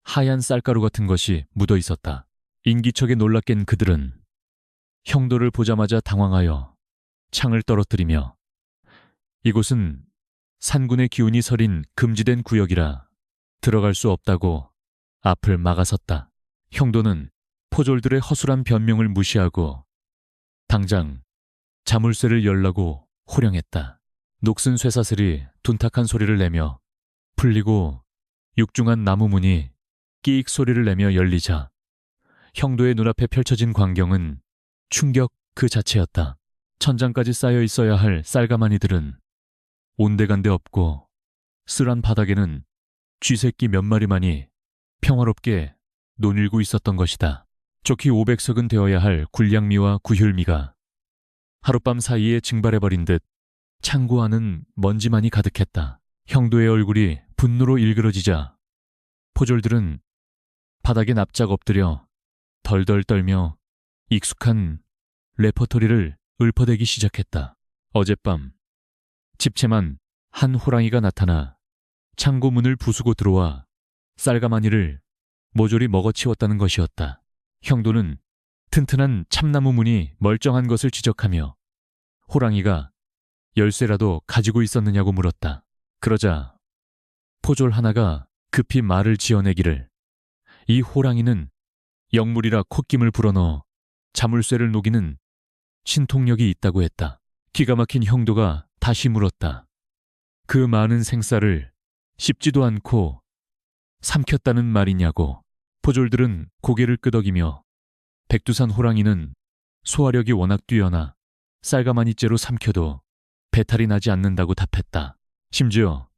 하얀 쌀가루 같은 것이 묻어 있었다. 인기척에 놀라 깬 그들은 형도를 보자마자 당황하여 창을 떨어뜨리며 이곳은 산군의 기운이 서린 금지된 구역이라 들어갈 수 없다고 앞을 막아섰다. 형도는 포졸들의 허술한 변명을 무시하고 당장 자물쇠를 열라고 호령했다. 녹슨 쇠사슬이 둔탁한 소리를 내며 풀리고 육중한 나무 문이 끼익 소리를 내며 열리자 형도의 눈앞에 펼쳐진 광경은 충격 그 자체였다. 천장까지 쌓여 있어야 할 쌀가마니들은 온데간데 없고 쓸한 바닥에는 쥐새끼 몇 마리만이 평화롭게 논일고 있었던 것이다. 좋기 500석은 되어야 할 굴량미와 구휼미가 하룻밤 사이에 증발해버린 듯 창고 안은 먼지만이 가득했다. 형도의 얼굴이 분노로 일그러지자 포졸들은 바닥에 납작 엎드려 덜덜 떨며 익숙한 레퍼토리를 읊어대기 시작했다. 어젯밤 집채만 한 호랑이가 나타나 창고 문을 부수고 들어와 쌀가마니를 모조리 먹어치웠다는 것이었다. 형도는 튼튼한 참나무 문이 멀쩡한 것을 지적하며 호랑이가 열쇠라도 가지고 있었느냐고 물었다. 그러자 포졸 하나가 급히 말을 지어내기를 이 호랑이는 역물이라 콧김을 불어넣어 자물쇠를 녹이는 신통력이 있다고 했다. 기가 막힌 형도가 다시 물었다. 그 많은 생쌀을 씹지도 않고 삼켰다는 말이냐고. 포졸들은 고개를 끄덕이며 백두산 호랑이는 소화력이 워낙 뛰어나 쌀가마니째로 삼켜도 배탈이 나지 않는다고 답했다. 심지어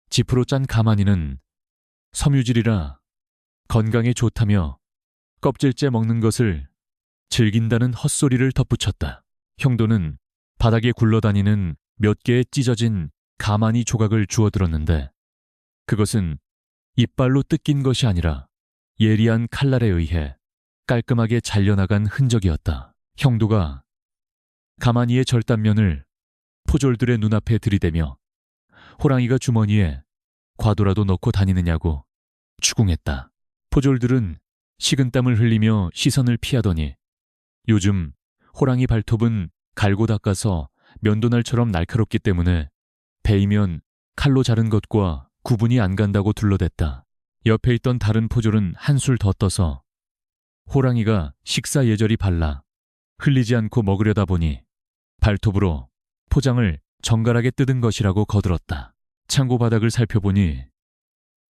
지프로 짠 가마니는 섬유질이라 건강에 좋다며 껍질째 먹는 것을 즐긴다는 헛소리를 덧붙였다. 형도는 바닥에 굴러다니는 몇 개의 찢어진 가마니 조각을 주워들었는데 그것은 이빨로 뜯긴 것이 아니라 예리한 칼날에 의해 깔끔하게 잘려나간 흔적이었다. 형도가 가마니의 절단면을 포졸들의 눈앞에 들이대며 호랑이가 주머니에 과도라도 넣고 다니느냐고 추궁했다. 포졸들은 식은땀을 흘리며 시선을 피하더니 요즘 호랑이 발톱은 갈고 닦아서 면도날처럼 날카롭기 때문에 베이면 칼로 자른 것과 구분이 안 간다고 둘러댔다. 옆에 있던 다른 포졸은 한술 더 떠서 호랑이가 식사 예절이 발라 흘리지 않고 먹으려다 보니 발톱으로 포장을 정갈하게 뜯은 것이라고 거들었다. 창고 바닥을 살펴보니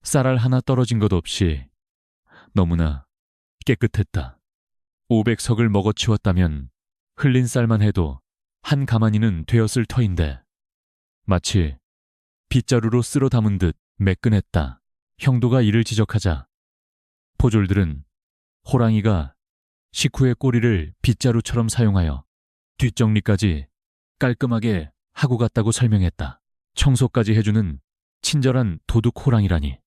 쌀알 하나 떨어진 것 없이 너무나 깨끗했다. 500석을 먹어치웠다면 흘린 쌀만 해도 한 가마니는 되었을 터인데 마치 빗자루로 쓸어 담은 듯 매끈했다. 형도가 이를 지적하자 포졸들은 호랑이가 식후의 꼬리를 빗자루처럼 사용하여 뒷정리까지 깔끔하게 하고 갔다고 설명했다. 청소까지 해주는 친절한 도둑 호랑이라니.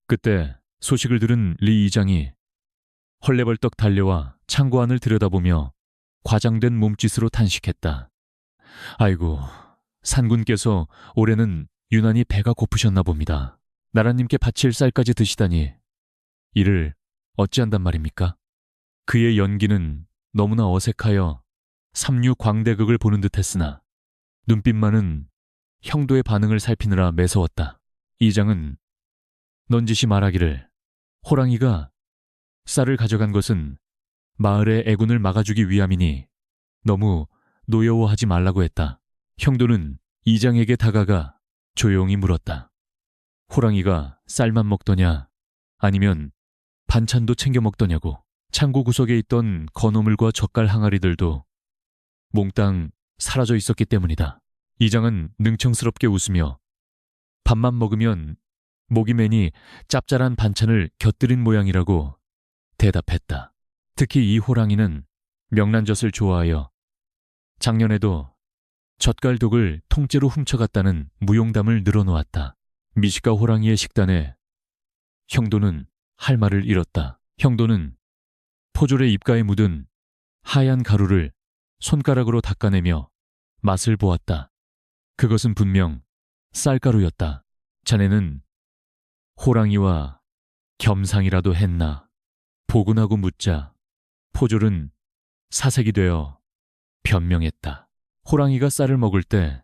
그때 소식을 들은 리 이장이 헐레벌떡 달려와 창고 안을 들여다보며 과장된 몸짓으로 탄식했다. 아이고, 산군께서 올해는 유난히 배가 고프셨나 봅니다. 나라님께 바칠 쌀까지 드시다니 이를 어찌한단 말입니까? 그의 연기는 너무나 어색하여 삼류 광대극을 보는 듯했으나 눈빛만은 형도의 반응을 살피느라 매서웠다. 이장은 넌지시 말하기를 호랑이가 쌀을 가져간 것은 마을의 애군을 막아주기 위함이니 너무 노여워하지 말라고 했다. 형도는 이장에게 다가가 조용히 물었다. 호랑이가 쌀만 먹더냐 아니면 반찬도 챙겨 먹더냐고. 창고 구석에 있던 건어물과 젓갈 항아리들도 몽땅 사라져 있었기 때문이다. 이장은 능청스럽게 웃으며 밥만 먹으면 목이 매니 짭짤한 반찬을 곁들인 모양이라고 대답했다. 특히 이 호랑이는 명란젓을 좋아하여 작년에도 젓갈독을 통째로 훔쳐갔다는 무용담을 늘어놓았다. 미식가 호랑이의 식단에 형도는 할 말을 잃었다. 형도는 포졸의 입가에 묻은 하얀 가루를 손가락으로 닦아내며 맛을 보았다. 그것은 분명 쌀가루였다. 자네는 호랑이와 겸상이라도 했나? 보군하고 묻자 포졸은 사색이 되어 변명했다. 호랑이가 쌀을 먹을 때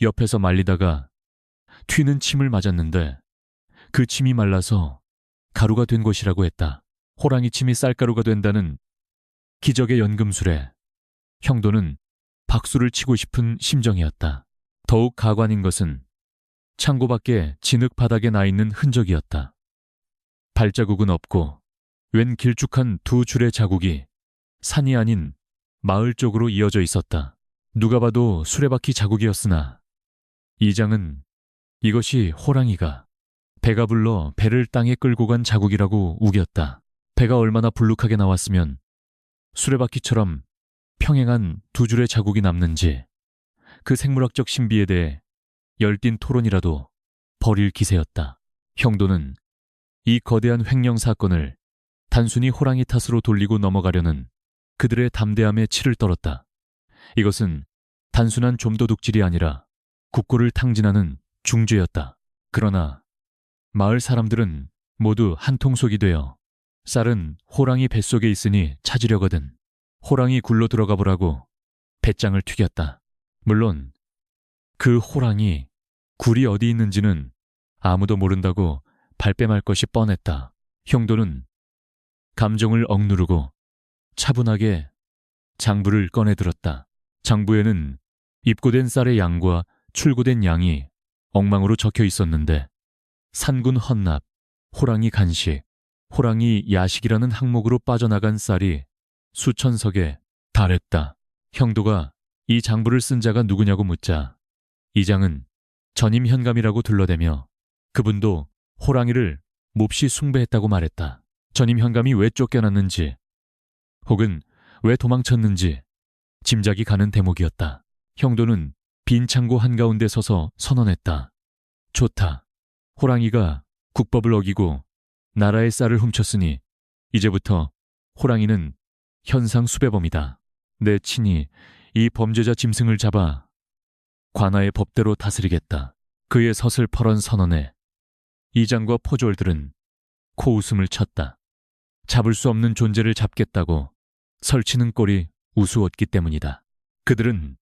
옆에서 말리다가 튀는 침을 맞았는데 그 침이 말라서 가루가 된 것이라고 했다. 호랑이 침이 쌀가루가 된다는 기적의 연금술에 형도는 박수를 치고 싶은 심정이었다. 더욱 가관인 것은 창고 밖에 진흙 바닥에 나 있는 흔적이었다. 발자국은 없고 웬 길쭉한 두 줄의 자국이 산이 아닌 마을 쪽으로 이어져 있었다. 누가 봐도 수레바퀴 자국이었으나 이장은 이것이 호랑이가 배가 불러 배를 땅에 끌고 간 자국이라고 우겼다. 배가 얼마나 불룩하게 나왔으면 수레바퀴처럼 평행한 두 줄의 자국이 남는지 그 생물학적 신비에 대해 열띤 토론이라도 벌일 기세였다. 형도는 이 거대한 횡령 사건을 단순히 호랑이 탓으로 돌리고 넘어가려는 그들의 담대함에 치를 떨었다. 이것은 단순한 좀도둑질이 아니라 국고를 탕진하는 중죄였다. 그러나 마을 사람들은 모두 한통속이 되어 쌀은 호랑이 뱃속에 있으니 찾으려거든 호랑이 굴로 들어가 보라고 배짱을 튀겼다. 물론 그 호랑이 굴이 어디 있는지는 아무도 모른다고 발뺌할 것이 뻔했다. 형도는 감정을 억누르고 차분하게 장부를 꺼내들었다. 장부에는 입고된 쌀의 양과 출고된 양이 엉망으로 적혀 있었는데 산군 헌납, 호랑이 간식, 호랑이 야식이라는 항목으로 빠져나간 쌀이 수천 석에 달했다. 형도가 이 장부를 쓴 자가 누구냐고 묻자 이장은 전임 현감이라고 둘러대며 그분도 호랑이를 몹시 숭배했다고 말했다. 전임 현감이 왜 쫓겨났는지 혹은 왜 도망쳤는지 짐작이 가는 대목이었다. 형도는 빈 창고 한가운데 서서 선언했다. 좋다. 호랑이가 국법을 어기고 나라의 쌀을 훔쳤으니 이제부터 호랑이는 현상 수배범이다. 내 친히 이 범죄자 짐승을 잡아 관아의 법대로 다스리겠다. 그의 서슬퍼런 선언에 이장과 포졸들은 코웃음을 쳤다. 잡을 수 없는 존재를 잡겠다고 설치는 꼴이 우스웠기 때문이다. 그들은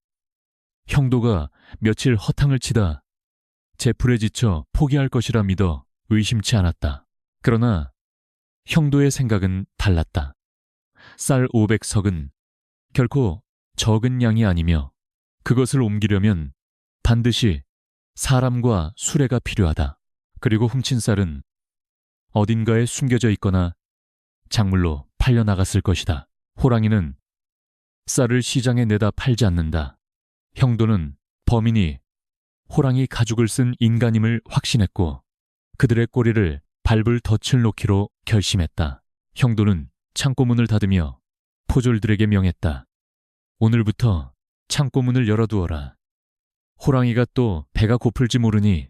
형도가 며칠 허탕을 치다 제풀에 지쳐 포기할 것이라 믿어 의심치 않았다. 그러나 형도의 생각은 달랐다. 쌀 500석은 결코 적은 양이 아니며 그것을 옮기려면 반드시 사람과 수레가 필요하다. 그리고 훔친 쌀은 어딘가에 숨겨져 있거나 작물로 팔려나갔을 것이다. 호랑이는 쌀을 시장에 내다 팔지 않는다. 형도는 범인이 호랑이 가죽을 쓴 인간임을 확신했고 그들의 꼬리를 밟을 덫을 놓기로 결심했다. 형도는 창고문을 닫으며 포졸들에게 명했다. 오늘부터 창고문을 열어두어라. 호랑이가 또 배가 고플지 모르니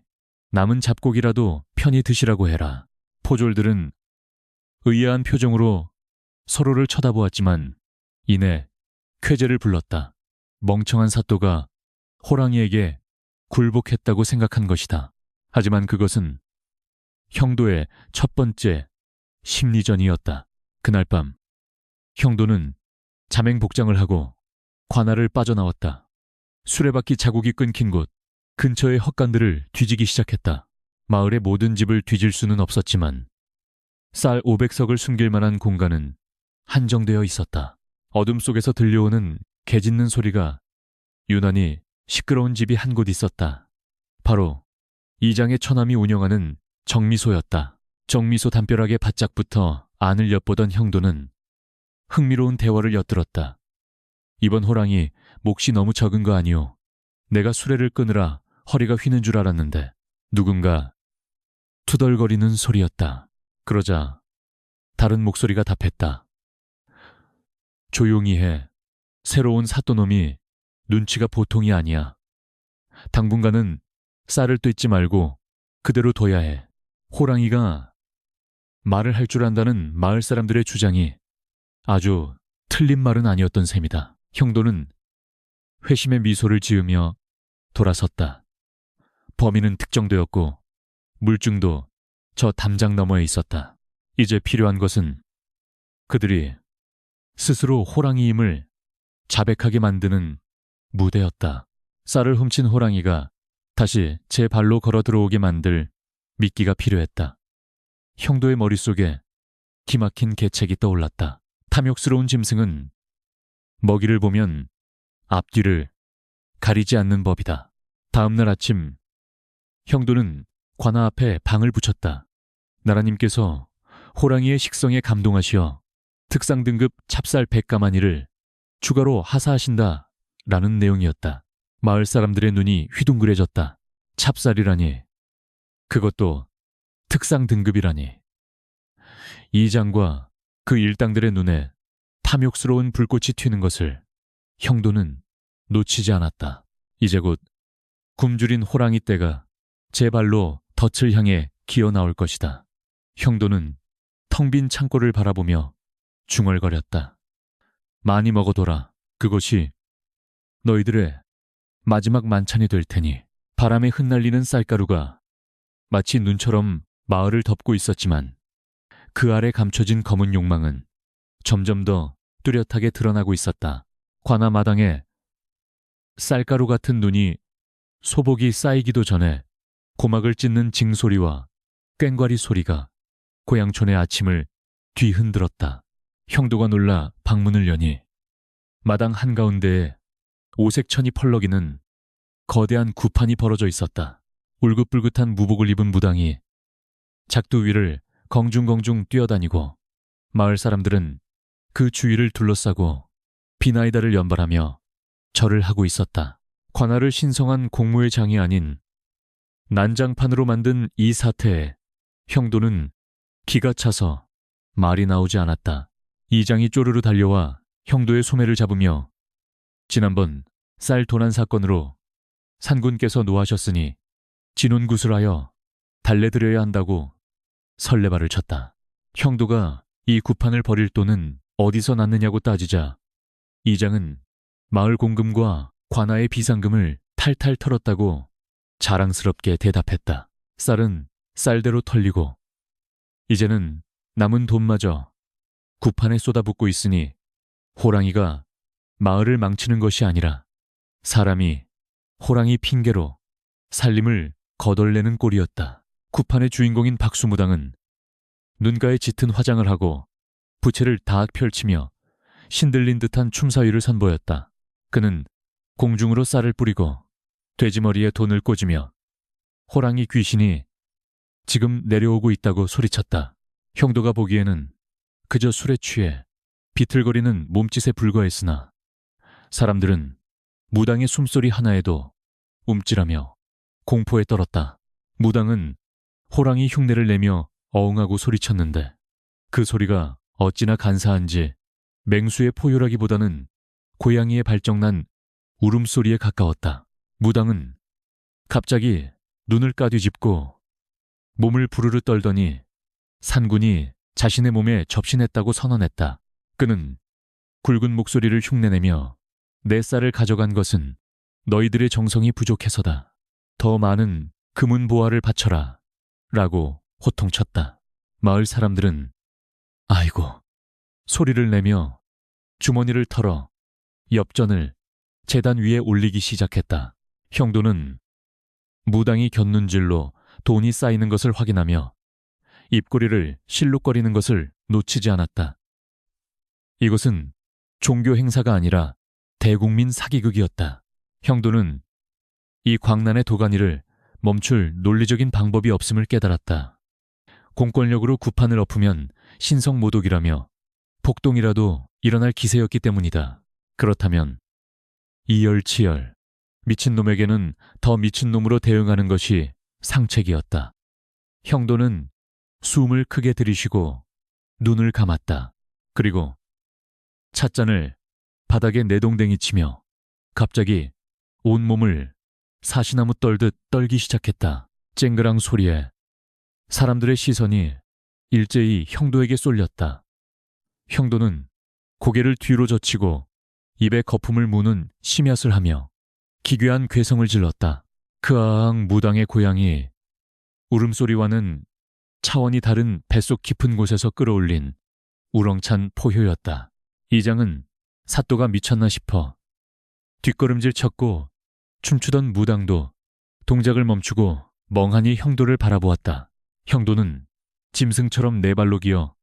남은 잡고기라도 편히 드시라고 해라. 포졸들은 의아한 표정으로 서로를 쳐다보았지만 이내 쾌재를 불렀다. 멍청한 사또가 호랑이에게 굴복했다고 생각한 것이다. 하지만 그것은 형도의 첫 번째 심리전이었다. 그날 밤 형도는 자맹 복장을 하고 관아를 빠져나왔다. 수레바퀴 자국이 끊긴 곳 근처의 헛간들을 뒤지기 시작했다. 마을의 모든 집을 뒤질 수는 없었지만 쌀 500석을 숨길 만한 공간은 한정되어 있었다. 어둠 속에서 들려오는 개 짖는 소리가 유난히 시끄러운 집이 한 곳 있었다. 바로 이장의 처남이 운영하는 정미소였다. 정미소 담벼락에 바짝 붙어 안을 엿보던 형도는 흥미로운 대화를 엿들었다. 이번 호랑이 몫이 너무 적은 거 아니오. 내가 수레를 끊으라 허리가 휘는 줄 알았는데. 누군가 투덜거리는 소리였다. 그러자 다른 목소리가 답했다. 조용히 해. 새로운 사또놈이 눈치가 보통이 아니야. 당분간은 쌀을 뜯지 말고 그대로 둬야 해. 호랑이가 말을 할 줄 안다는 마을 사람들의 주장이 아주 틀린 말은 아니었던 셈이다. 형도는 회심의 미소를 지으며 돌아섰다. 범인은 특정되었고 물증도 저 담장 너머에 있었다. 이제 필요한 것은 그들이 스스로 호랑이임을 자백하게 만드는 무대였다. 쌀을 훔친 호랑이가 다시 제 발로 걸어 들어오게 만들 미끼가 필요했다. 형도의 머릿속에 기막힌 계책이 떠올랐다. 탐욕스러운 짐승은 먹이를 보면 앞뒤를 가리지 않는 법이다. 다음날 아침 형도는 관아 앞에 방을 붙였다. 나라님께서 호랑이의 식성에 감동하시어 특상 등급 찹쌀 100가마니를 추가로 하사하신다 라는 내용이었다. 마을 사람들의 눈이 휘둥그레졌다. 찹쌀이라니, 그것도 특상 등급이라니. 이장과 그 일당들의 눈에 탐욕스러운 불꽃이 튀는 것을 형도는 놓치지 않았다. 이제 곧 굶주린 호랑이 떼가 제 발로 덫을 향해 기어 나올 것이다. 형도는 텅 빈 창고를 바라보며 중얼거렸다. 많이 먹어둬라. 그것이 너희들의 마지막 만찬이 될 테니. 바람에 흩날리는 쌀가루가 마치 눈처럼 마을을 덮고 있었지만 그 아래 감춰진 검은 욕망은 점점 더 뚜렷하게 드러나고 있었다. 관아 마당에 쌀가루 같은 눈이 소복이 쌓이기도 전에 고막을 찢는 징소리와 꽹과리 소리가 고향촌의 아침을 뒤흔들었다. 형도가 놀라 방문을 여니 마당 한가운데에 오색천이 펄럭이는 거대한 구판이 벌어져 있었다. 울긋불긋한 무복을 입은 무당이 작두 위를 공중공중 뛰어다니고 마을 사람들은 그 주위를 둘러싸고 비나이다를 연발하며 절을 하고 있었다. 관아를 신성한 공무의 장이 아닌 난장판으로 만든 이 사태에 형도는 기가 차서 말이 나오지 않았다. 이장이 쪼르르 달려와 형도의 소매를 잡으며 지난번 쌀 도난 사건으로 산군께서 노하셨으니 진혼구슬하여 달래드려야 한다고 설레발을 쳤다. 형도가 이 구판을 버릴 돈은 어디서 났느냐고 따지자 이장은 마을 공금과 관아의 비상금을 탈탈 털었다고 자랑스럽게 대답했다. 쌀은 쌀대로 털리고 이제는 남은 돈마저 구판에 쏟아붓고 있으니 호랑이가 마을을 망치는 것이 아니라 사람이 호랑이 핑계로 살림을 거덜내는 꼴이었다. 구판의 주인공인 박수무당은 눈가에 짙은 화장을 하고 부채를 다악 펼치며 신들린 듯한 춤사위를 선보였다. 그는 공중으로 쌀을 뿌리고 돼지머리에 돈을 꽂으며 호랑이 귀신이 지금 내려오고 있다고 소리쳤다. 형도가 보기에는 그저 술에 취해 비틀거리는 몸짓에 불과했으나 사람들은 무당의 숨소리 하나에도 움찔하며 공포에 떨었다. 무당은 호랑이 흉내를 내며 어흥하고 소리쳤는데 그 소리가 어찌나 간사한지 맹수의 포효라기보다는 고양이의 발정난 울음소리에 가까웠다. 무당은 갑자기 눈을 까뒤집고 몸을 부르르 떨더니 산군이 자신의 몸에 접신했다고 선언했다. 그는 굵은 목소리를 흉내내며 내 쌀을 가져간 것은 너희들의 정성이 부족해서다. 더 많은 금은 보화를 바쳐라. 라고 호통쳤다. 마을 사람들은 아이고 소리를 내며 주머니를 털어 엽전을 제단 위에 올리기 시작했다. 형도는 무당이 곁눈질로 돈이 쌓이는 것을 확인하며 입꼬리를 실룩거리는 것을 놓치지 않았다. 이것은 종교 행사가 아니라 대국민 사기극이었다. 형도는 이 광란의 도가니를 멈출 논리적인 방법이 없음을 깨달았다. 공권력으로 구판을 엎으면 신성모독이라며 폭동이라도 일어날 기세였기 때문이다. 그렇다면 이열치열, 미친놈에게는 더 미친놈으로 대응하는 것이 상책이었다. 형도는 숨을 크게 들이쉬고 눈을 감았다. 그리고 찻잔을 바닥에 내동댕이 치며 갑자기 온몸을 사시나무 떨듯 떨기 시작했다. 쨍그랑 소리에 사람들의 시선이 일제히 형도에게 쏠렸다. 형도는 고개를 뒤로 젖히고 입에 거품을 무는 심얏을 하며 기괴한 괴성을 질렀다. 크아앙 무당의 고향이 울음소리와는 차원이 다른 뱃속 깊은 곳에서 끌어올린 우렁찬 포효였다. 이장은 사또가 미쳤나 싶어 뒷걸음질 쳤고 춤추던 무당도 동작을 멈추고 멍하니 형도를 바라보았다. 형도는 짐승처럼 네 발로 기어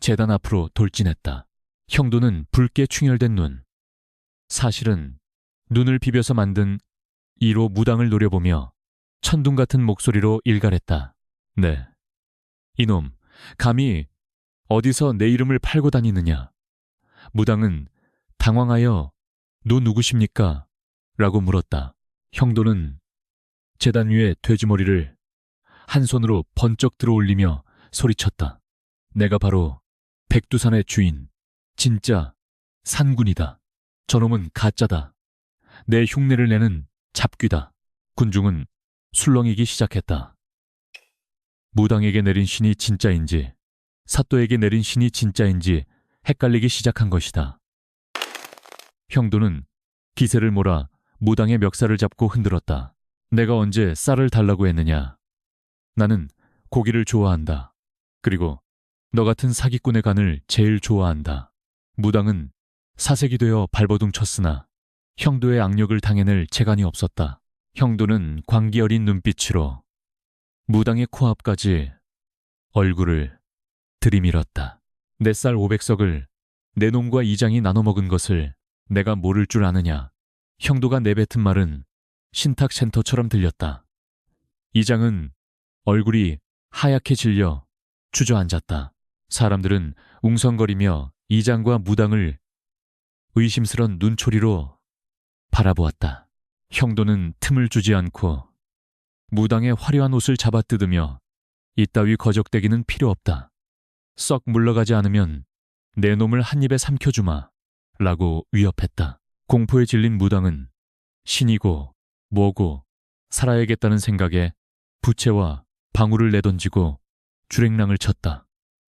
제단 앞으로 돌진했다. 형도는 붉게 충혈된 눈, 사실은 눈을 비벼서 만든 이로 무당을 노려보며 천둥 같은 목소리로 일갈했다. 네, 이놈, 감히 어디서 내 이름을 팔고 다니느냐. 무당은 당황하여 너 누구십니까? 라고 물었다. 형도는 제단 위에 돼지머리를 한 손으로 번쩍 들어올리며 소리쳤다. 내가 바로 백두산의 주인, 진짜 산군이다. 저놈은 가짜다. 내 흉내를 내는 잡귀다. 군중은 술렁이기 시작했다. 무당에게 내린 신이 진짜인지 사또에게 내린 신이 진짜인지 헷갈리기 시작한 것이다. 형도는 기세를 몰아 무당의 멱살을 잡고 흔들었다. 내가 언제 쌀을 달라고 했느냐. 나는 고기를 좋아한다. 그리고 너 같은 사기꾼의 간을 제일 좋아한다. 무당은 사색이 되어 발버둥 쳤으나 형도의 악력을 당해낼 재간이 없었다. 형도는 광기 어린 눈빛으로 무당의 코앞까지 얼굴을 들이밀었다. 내 쌀 500석을 내 놈과 이장이 나눠 먹은 것을 내가 모를 줄 아느냐. 형도가 내뱉은 말은 신탁센터처럼 들렸다. 이장은 얼굴이 하얗게 질려 주저앉았다. 사람들은 웅성거리며 이장과 무당을 의심스런 눈초리로 바라보았다. 형도는 틈을 주지 않고 무당의 화려한 옷을 잡아뜯으며 이따위 거적대기는 필요 없다. 썩 물러가지 않으면 내 놈을 한 입에 삼켜주마 라고 위협했다. 공포에 질린 무당은 신이고 뭐고 살아야겠다는 생각에 부채와 방울을 내던지고 주랭랑을 쳤다.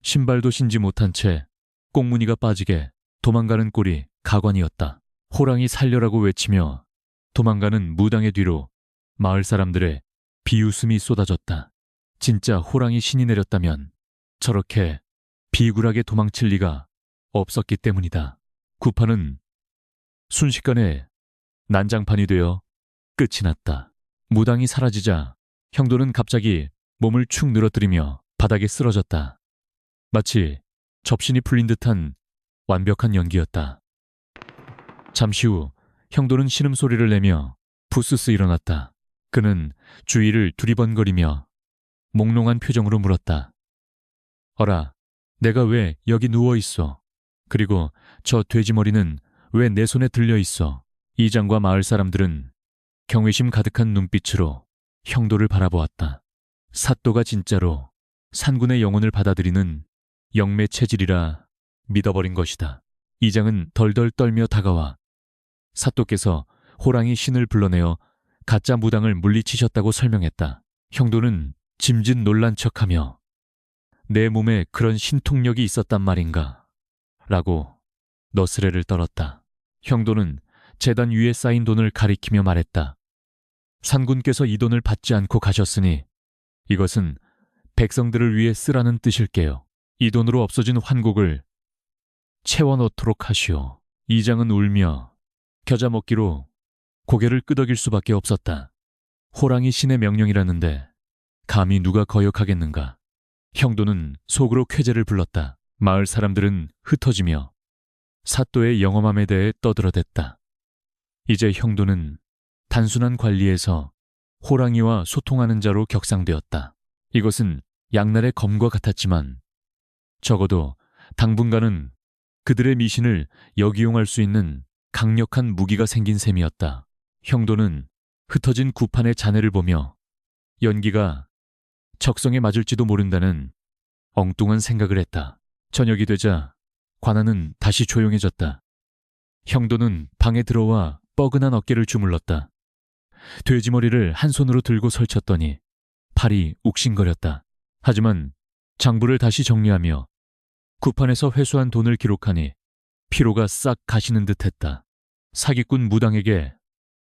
신발도 신지 못한 채 꽁무니가 빠지게 도망가는 꼴이 가관이었다. 호랑이 살려라고 외치며 도망가는 무당의 뒤로 마을 사람들의 비웃음이 쏟아졌다. 진짜 호랑이 신이 내렸다면 저렇게 비굴하게 도망칠 리가 없었기 때문이다. 구판은 순식간에 난장판이 되어 끝이 났다. 무당이 사라지자 형도는 갑자기 몸을 축 늘어뜨리며 바닥에 쓰러졌다. 마치 접신이 풀린 듯한 완벽한 연기였다. 잠시 후 형도는 신음소리를 내며 부스스 일어났다. 그는 주위를 두리번거리며 몽롱한 표정으로 물었다. 어라, 내가 왜 여기 누워있어? 그리고 저 돼지머리는 왜 내 손에 들려있어? 이장과 마을 사람들은 경외심 가득한 눈빛으로 형도를 바라보았다. 사또가 진짜로 산군의 영혼을 받아들이는 영매 체질이라 믿어버린 것이다. 이장은 덜덜 떨며 다가와 사또께서 호랑이 신을 불러내어 가짜 무당을 물리치셨다고 설명했다. 형도는 짐짓 놀란 척하며 내 몸에 그런 신통력이 있었단 말인가? 라고 너스레를 떨었다. 형도는 재단 위에 쌓인 돈을 가리키며 말했다. 산군께서 이 돈을 받지 않고 가셨으니 이것은 백성들을 위해 쓰라는 뜻일게요. 이 돈으로 없어진 환곡을 채워넣도록 하시오. 이장은 울며 겨자먹기로 고개를 끄덕일 수밖에 없었다. 호랑이 신의 명령이라는데 감히 누가 거역하겠는가. 형도는 속으로 쾌재를 불렀다. 마을 사람들은 흩어지며 사또의 영험함에 대해 떠들어댔다. 이제 형도는 단순한 관리에서 호랑이와 소통하는 자로 격상되었다. 이것은 양날의 검과 같았지만 적어도 당분간은 그들의 미신을 역이용할 수 있는 강력한 무기가 생긴 셈이었다. 형도는 흩어진 구판의 잔해를 보며 연기가 적성에 맞을지도 모른다는 엉뚱한 생각을 했다. 저녁이 되자 관아는 다시 조용해졌다. 형도는 방에 들어와 뻐근한 어깨를 주물렀다. 돼지머리를 한 손으로 들고 설쳤더니 팔이 욱신거렸다. 하지만 장부를 다시 정리하며 구판에서 회수한 돈을 기록하니 피로가 싹 가시는 듯했다. 사기꾼 무당에게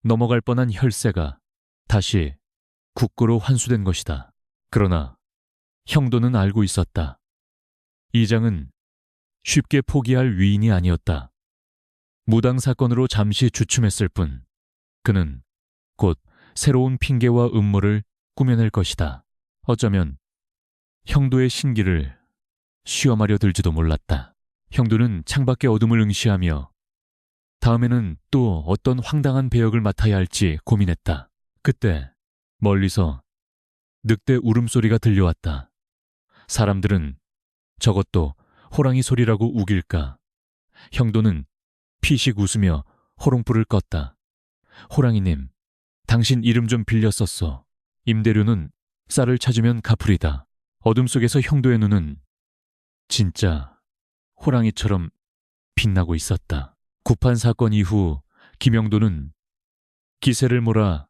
넘어갈 뻔한 혈세가 다시 국고로 환수된 것이다. 그러나 형도는 알고 있었다. 이장은 쉽게 포기할 위인이 아니었다. 무당 사건으로 잠시 주춤했을 뿐 그는 곧 새로운 핑계와 음모를 꾸며낼 것이다. 어쩌면 형도의 신기를 시험하려 들지도 몰랐다. 형도는 창밖의 어둠을 응시하며 다음에는 또 어떤 황당한 배역을 맡아야 할지 고민했다. 그때 멀리서 늑대 울음소리가 들려왔다. 사람들은 저것도 호랑이 소리라고 우길까. 형도는 피식 웃으며 호롱불을 껐다. 호랑이님, 당신 이름 좀 빌렸었어. 임대료는 쌀을 찾으면 갚으리다. 어둠 속에서 형도의 눈은 진짜 호랑이처럼 빛나고 있었다. 구판 사건 이후 김영도는 기세를 몰아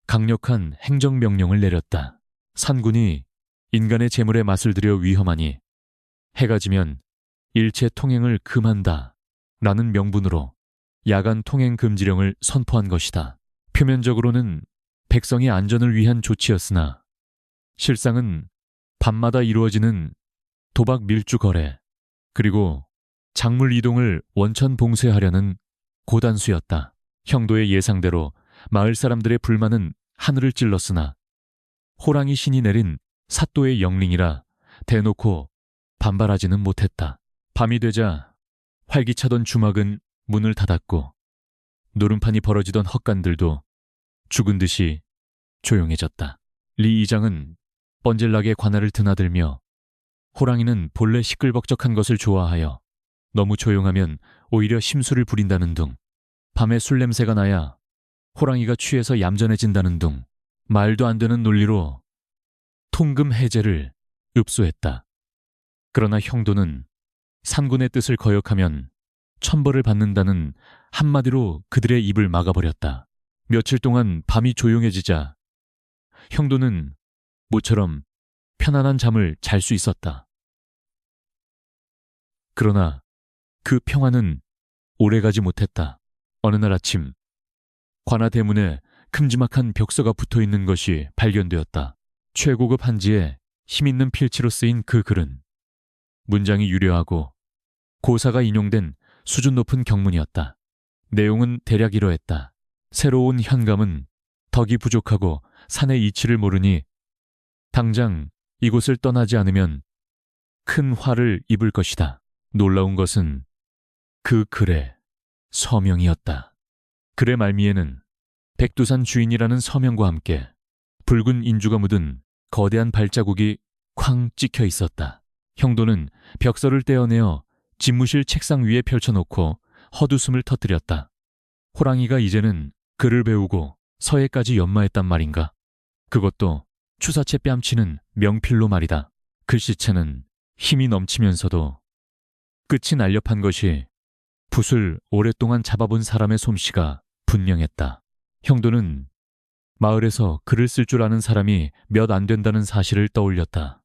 강력한 행정명령을 내렸다. 산군이 인간의 재물에 맛을 들여 위험하니 해가 지면 일체 통행을 금한다 라는 명분으로 야간 통행 금지령을 선포한 것이다. 표면적으로는 백성의 안전을 위한 조치였으나 실상은 밤마다 이루어지는 도박 밀주 거래 그리고 작물 이동을 원천 봉쇄하려는 고단수였다. 형도의 예상대로 마을 사람들의 불만은 하늘을 찔렀으나 호랑이 신이 내린 사또의 영링이라 대놓고 반발하지는 못했다. 밤이 되자 활기차던 주막은 문을 닫았고 노름판이 벌어지던 헛간들도 죽은 듯이 조용해졌다. 리 이장은 뻔질나게 관아를 드나들며 호랑이는 본래 시끌벅적한 것을 좋아하여 너무 조용하면 오히려 심술을 부린다는 둥, 밤에 술 냄새가 나야 호랑이가 취해서 얌전해진다는 둥, 말도 안 되는 논리로 통금 해제를 읍소했다. 그러나 형도는 산군의 뜻을 거역하면 천벌을 받는다는 한마디로 그들의 입을 막아버렸다. 며칠 동안 밤이 조용해지자 형도는 모처럼 편안한 잠을 잘 수 있었다. 그러나 그 평화는 오래가지 못했다. 어느 날 아침 관아 대문에 큼지막한 벽서가 붙어있는 것이 발견되었다. 최고급 한지에 힘있는 필치로 쓰인 그 글은 문장이 유려하고 고사가 인용된 수준 높은 경문이었다. 내용은 대략 이러했다. 새로운 현감은 덕이 부족하고 산의 이치를 모르니 당장 이곳을 떠나지 않으면 큰 화를 입을 것이다. 놀라운 것은 그 글의 서명이었다. 글의 말미에는 백두산 주인이라는 서명과 함께 붉은 인주가 묻은 거대한 발자국이 쾅 찍혀 있었다. 형도는 벽서를 떼어내어 집무실 책상 위에 펼쳐놓고 헛웃음을 터뜨렸다. 호랑이가 이제는 글을 배우고 서예까지 연마했단 말인가? 그것도 추사체 뺨치는 명필로 말이다. 글씨체는 힘이 넘치면서도 끝이 날렵한 것이 붓을 오랫동안 잡아본 사람의 솜씨가 분명했다. 형도는 마을에서 글을 쓸 줄 아는 사람이 몇 안 된다는 사실을 떠올렸다.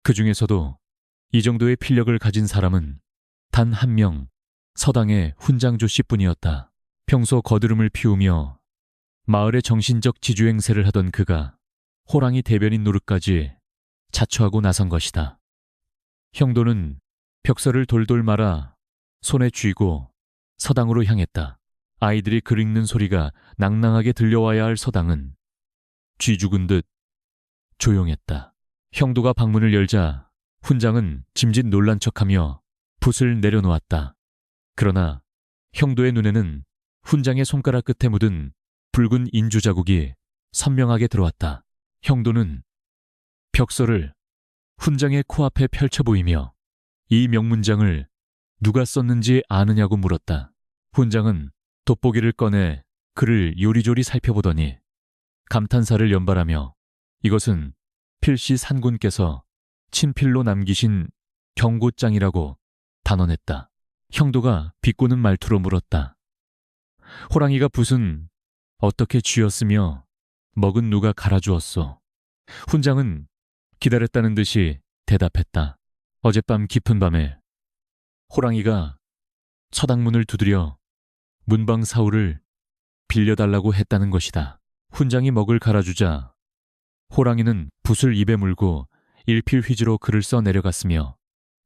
그 중에서도 이 정도의 필력을 가진 사람은 단 한 명, 서당의 훈장조 씨뿐이었다. 평소 거드름을 피우며 마을의 정신적 지주행세를 하던 그가 호랑이 대변인 노릇까지 자처하고 나선 것이다. 형도는 벽서를 돌돌 말아 손에 쥐고 서당으로 향했다. 아이들이 글 읽는 소리가 낭낭하게 들려와야 할 서당은 쥐 죽은 듯 조용했다. 형도가 방문을 열자 훈장은 짐짓 놀란 척하며 붓을 내려놓았다. 그러나 형도의 눈에는 훈장의 손가락 끝에 묻은 붉은 인주 자국이 선명하게 들어왔다. 형도는 벽서를 훈장의 코앞에 펼쳐 보이며 이 명문장을 누가 썼는지 아느냐고 물었다. 훈장은 돋보기를 꺼내 글을 요리조리 살펴보더니 감탄사를 연발하며 이것은 필시 산군께서 친필로 남기신 경고장이라고 단언했다. 형도가 비꼬는 말투로 물었다. 호랑이가 붓은 어떻게 쥐었으며 먹은 누가 갈아주었소? 훈장은 기다렸다는 듯이 대답했다. 어젯밤 깊은 밤에 호랑이가 서당문을 두드려 문방 사우를 빌려달라고 했다는 것이다. 훈장이 먹을 갈아주자 호랑이는 붓을 입에 물고 일필휘지로 글을 써 내려갔으며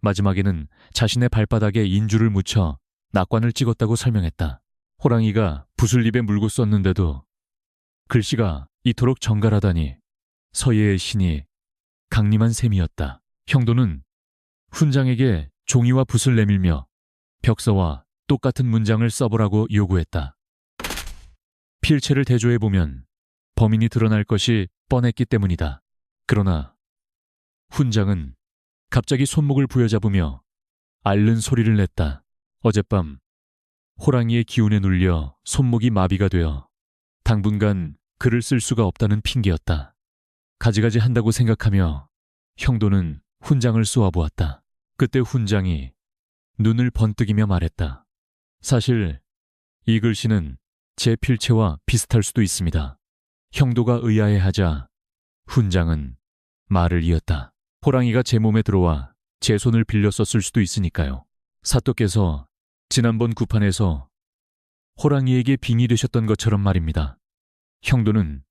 마지막에는 자신의 발바닥에 인주를 묻혀 낙관을 찍었다고 설명했다. 호랑이가 붓을 입에 물고 썼는데도 글씨가 이토록 정갈하다니 서예의 신이 강림한 셈이었다. 형도는 훈장에게 종이와 붓을 내밀며 벽서와 똑같은 문장을 써보라고 요구했다. 필체를 대조해보면 범인이 드러날 것이 뻔했기 때문이다. 그러나 훈장은 갑자기 손목을 부여잡으며 앓는 소리를 냈다. 어젯밤 호랑이의 기운에 눌려 손목이 마비가 되어 당분간 글을 쓸 수가 없다는 핑계였다. 가지가지 한다고 생각하며 형도는 훈장을 쏘아보았다. 그때 훈장이 눈을 번뜩이며 말했다. 사실 이 글씨는 제 필체와 비슷할 수도 있습니다. 형도가 의아해하자 훈장은 말을 이었다. 호랑이가 제 몸에 들어와 제 손을 빌려 썼을 수도 있으니까요. 사또께서 지난번 구판에서 호랑이에게 빙의 되셨던 것처럼 말입니다. 형도는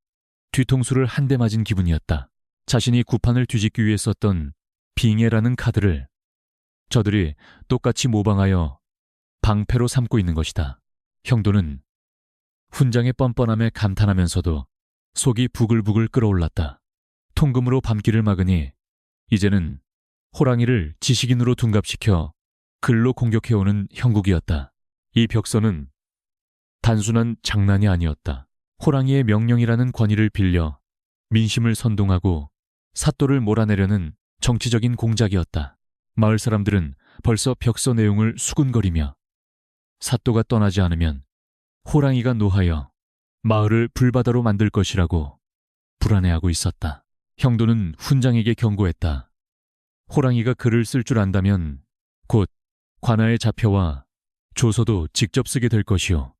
뒤통수를 한 대 맞은 기분이었다. 자신이 구판을 뒤집기 위해 썼던 빙의라는 카드를 저들이 똑같이 모방하여 방패로 삼고 있는 것이다. 형도는 훈장의 뻔뻔함에 감탄하면서도 속이 부글부글 끓어올랐다. 통금으로 밤길을 막으니 이제는 호랑이를 지식인으로 둔갑시켜 글로 공격해오는 형국이었다. 이 벽서는 단순한 장난이 아니었다. 호랑이의 명령이라는 권위를 빌려 민심을 선동하고 사또를 몰아내려는 정치적인 공작이었다. 마을 사람들은 벌써 벽서 내용을 수군거리며 사또가 떠나지 않으면 호랑이가 노하여 마을을 불바다로 만들 것이라고 불안해하고 있었다. 형도는 훈장에게 경고했다. 호랑이가 글을 쓸 줄 안다면 곧 관아에 잡혀와 조서도 직접 쓰게 될 것이오.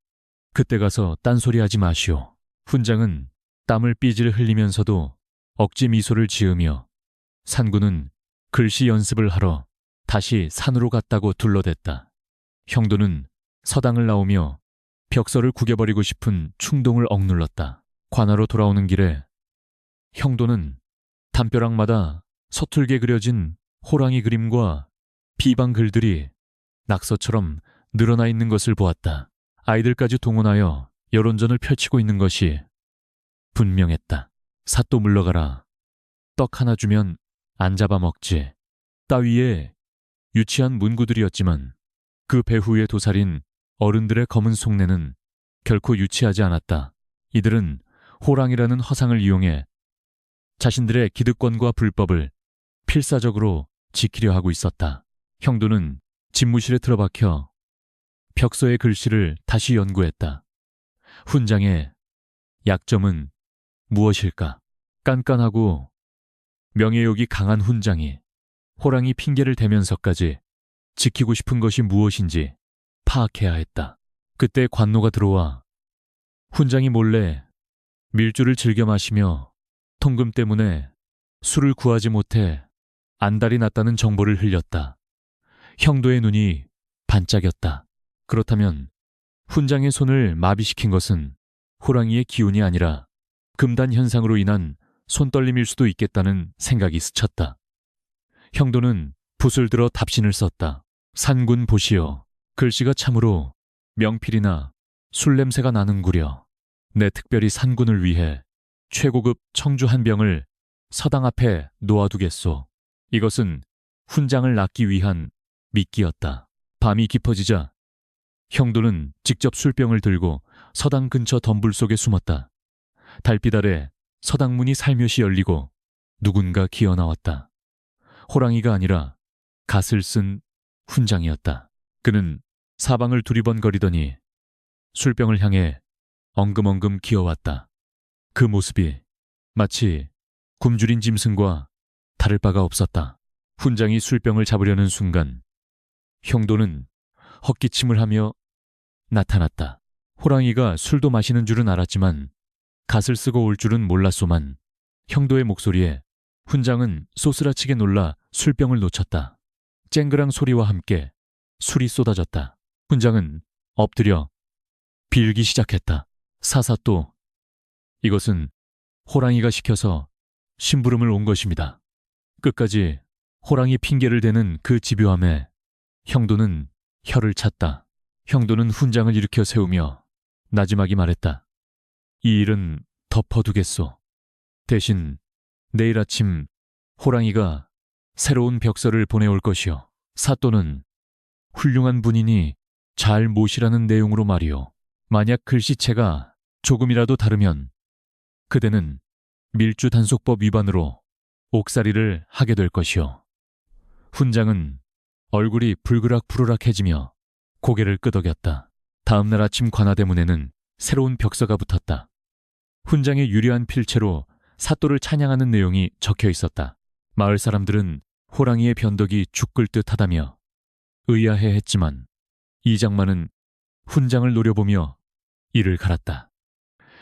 그때 가서 딴소리하지 마시오. 훈장은 땀을 삐질 흘리면서도 억지 미소를 지으며 산군은 글씨 연습을 하러 다시 산으로 갔다고 둘러댔다. 형도는 서당을 나오며 벽서를 구겨버리고 싶은 충동을 억눌렀다. 관아로 돌아오는 길에 형도는 담벼락마다 서툴게 그려진 호랑이 그림과 비방 글들이 낙서처럼 늘어나 있는 것을 보았다. 아이들까지 동원하여 여론전을 펼치고 있는 것이 분명했다. 사또 물러가라. 떡 하나 주면 안 잡아먹지. 따위의 유치한 문구들이었지만 그 배후의 도살인 어른들의 검은 속내는 결코 유치하지 않았다. 이들은 호랑이라는 허상을 이용해 자신들의 기득권과 불법을 필사적으로 지키려 하고 있었다. 형도는 집무실에 틀어박혀 벽서의 글씨를 다시 연구했다. 훈장의 약점은 무엇일까? 깐깐하고 명예욕이 강한 훈장이 호랑이 핑계를 대면서까지 지키고 싶은 것이 무엇인지 파악해야 했다. 그때 관노가 들어와 훈장이 몰래 밀주를 즐겨 마시며 통금 때문에 술을 구하지 못해 안달이 났다는 정보를 흘렸다. 형도의 눈이 반짝였다. 그렇다면 훈장의 손을 마비시킨 것은 호랑이의 기운이 아니라 금단 현상으로 인한 손떨림일 수도 있겠다는 생각이 스쳤다. 형도는 붓을 들어 답신을 썼다. 산군 보시오. 글씨가 참으로 명필이나 술 냄새가 나는구려. 내 특별히 산군을 위해 최고급 청주 한 병을 서당 앞에 놓아두겠소. 이것은 훈장을 낳기 위한 미끼였다. 밤이 깊어지자 형도는 직접 술병을 들고 서당 근처 덤불 속에 숨었다. 달빛 아래 서당 문이 살며시 열리고 누군가 기어나왔다. 호랑이가 아니라 갓을 쓴 훈장이었다. 그는 사방을 두리번거리더니 술병을 향해 엉금엉금 기어왔다. 그 모습이 마치 굶주린 짐승과 다를 바가 없었다. 훈장이 술병을 잡으려는 순간 형도는 헛기침을 하며 나타났다. 호랑이가 술도 마시는 줄은 알았지만 갓을 쓰고 올 줄은 몰랐소만 형도의 목소리에 훈장은 쏘스라치게 놀라 술병을 놓쳤다. 쨍그랑 소리와 함께 술이 쏟아졌다. 훈장은 엎드려 빌기 시작했다. 사사또, 이것은 호랑이가 시켜서 심부름을 온 것입니다. 끝까지 호랑이 핑계를 대는 그 집요함에 형도는 혀를 찼다. 형도는 훈장을 일으켜 세우며 나지막이 말했다. 이 일은 덮어두겠소. 대신 내일 아침 호랑이가 새로운 벽서를 보내올 것이오. 사또는 훌륭한 분이니 잘 모시라는 내용으로 말이오. 만약 글씨체가 조금이라도 다르면 그대는 밀주 단속법 위반으로 옥살이를 하게 될 것이오. 훈장은 얼굴이 불그락부르락해지며 고개를 끄덕였다. 다음 날 아침 관아대문에는 새로운 벽서가 붙었다. 훈장의 유려한 필체로 사또를 찬양하는 내용이 적혀 있었다. 마을 사람들은 호랑이의 변덕이 죽을 듯하다며 의아해했지만 이장만은 훈장을 노려보며 이를 갈았다.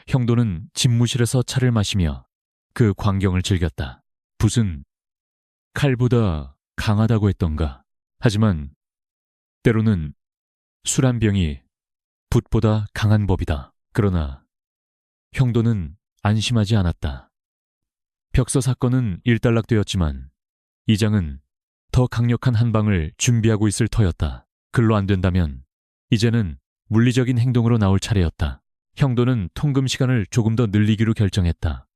형도는 집무실에서 차를 마시며 그 광경을 즐겼다. 붓은 칼보다 강하다고 했던가. 하지만 때로는 술 한 병이 붓보다 강한 법이다. 그러나 형도는 안심하지 않았다. 벽서 사건은 일단락되었지만 이장은 더 강력한 한 방을 준비하고 있을 터였다. 글로 안 된다면 이제는 물리적인 행동으로 나올 차례였다. 형도는 통금 시간을 조금 더 늘리기로 결정했다.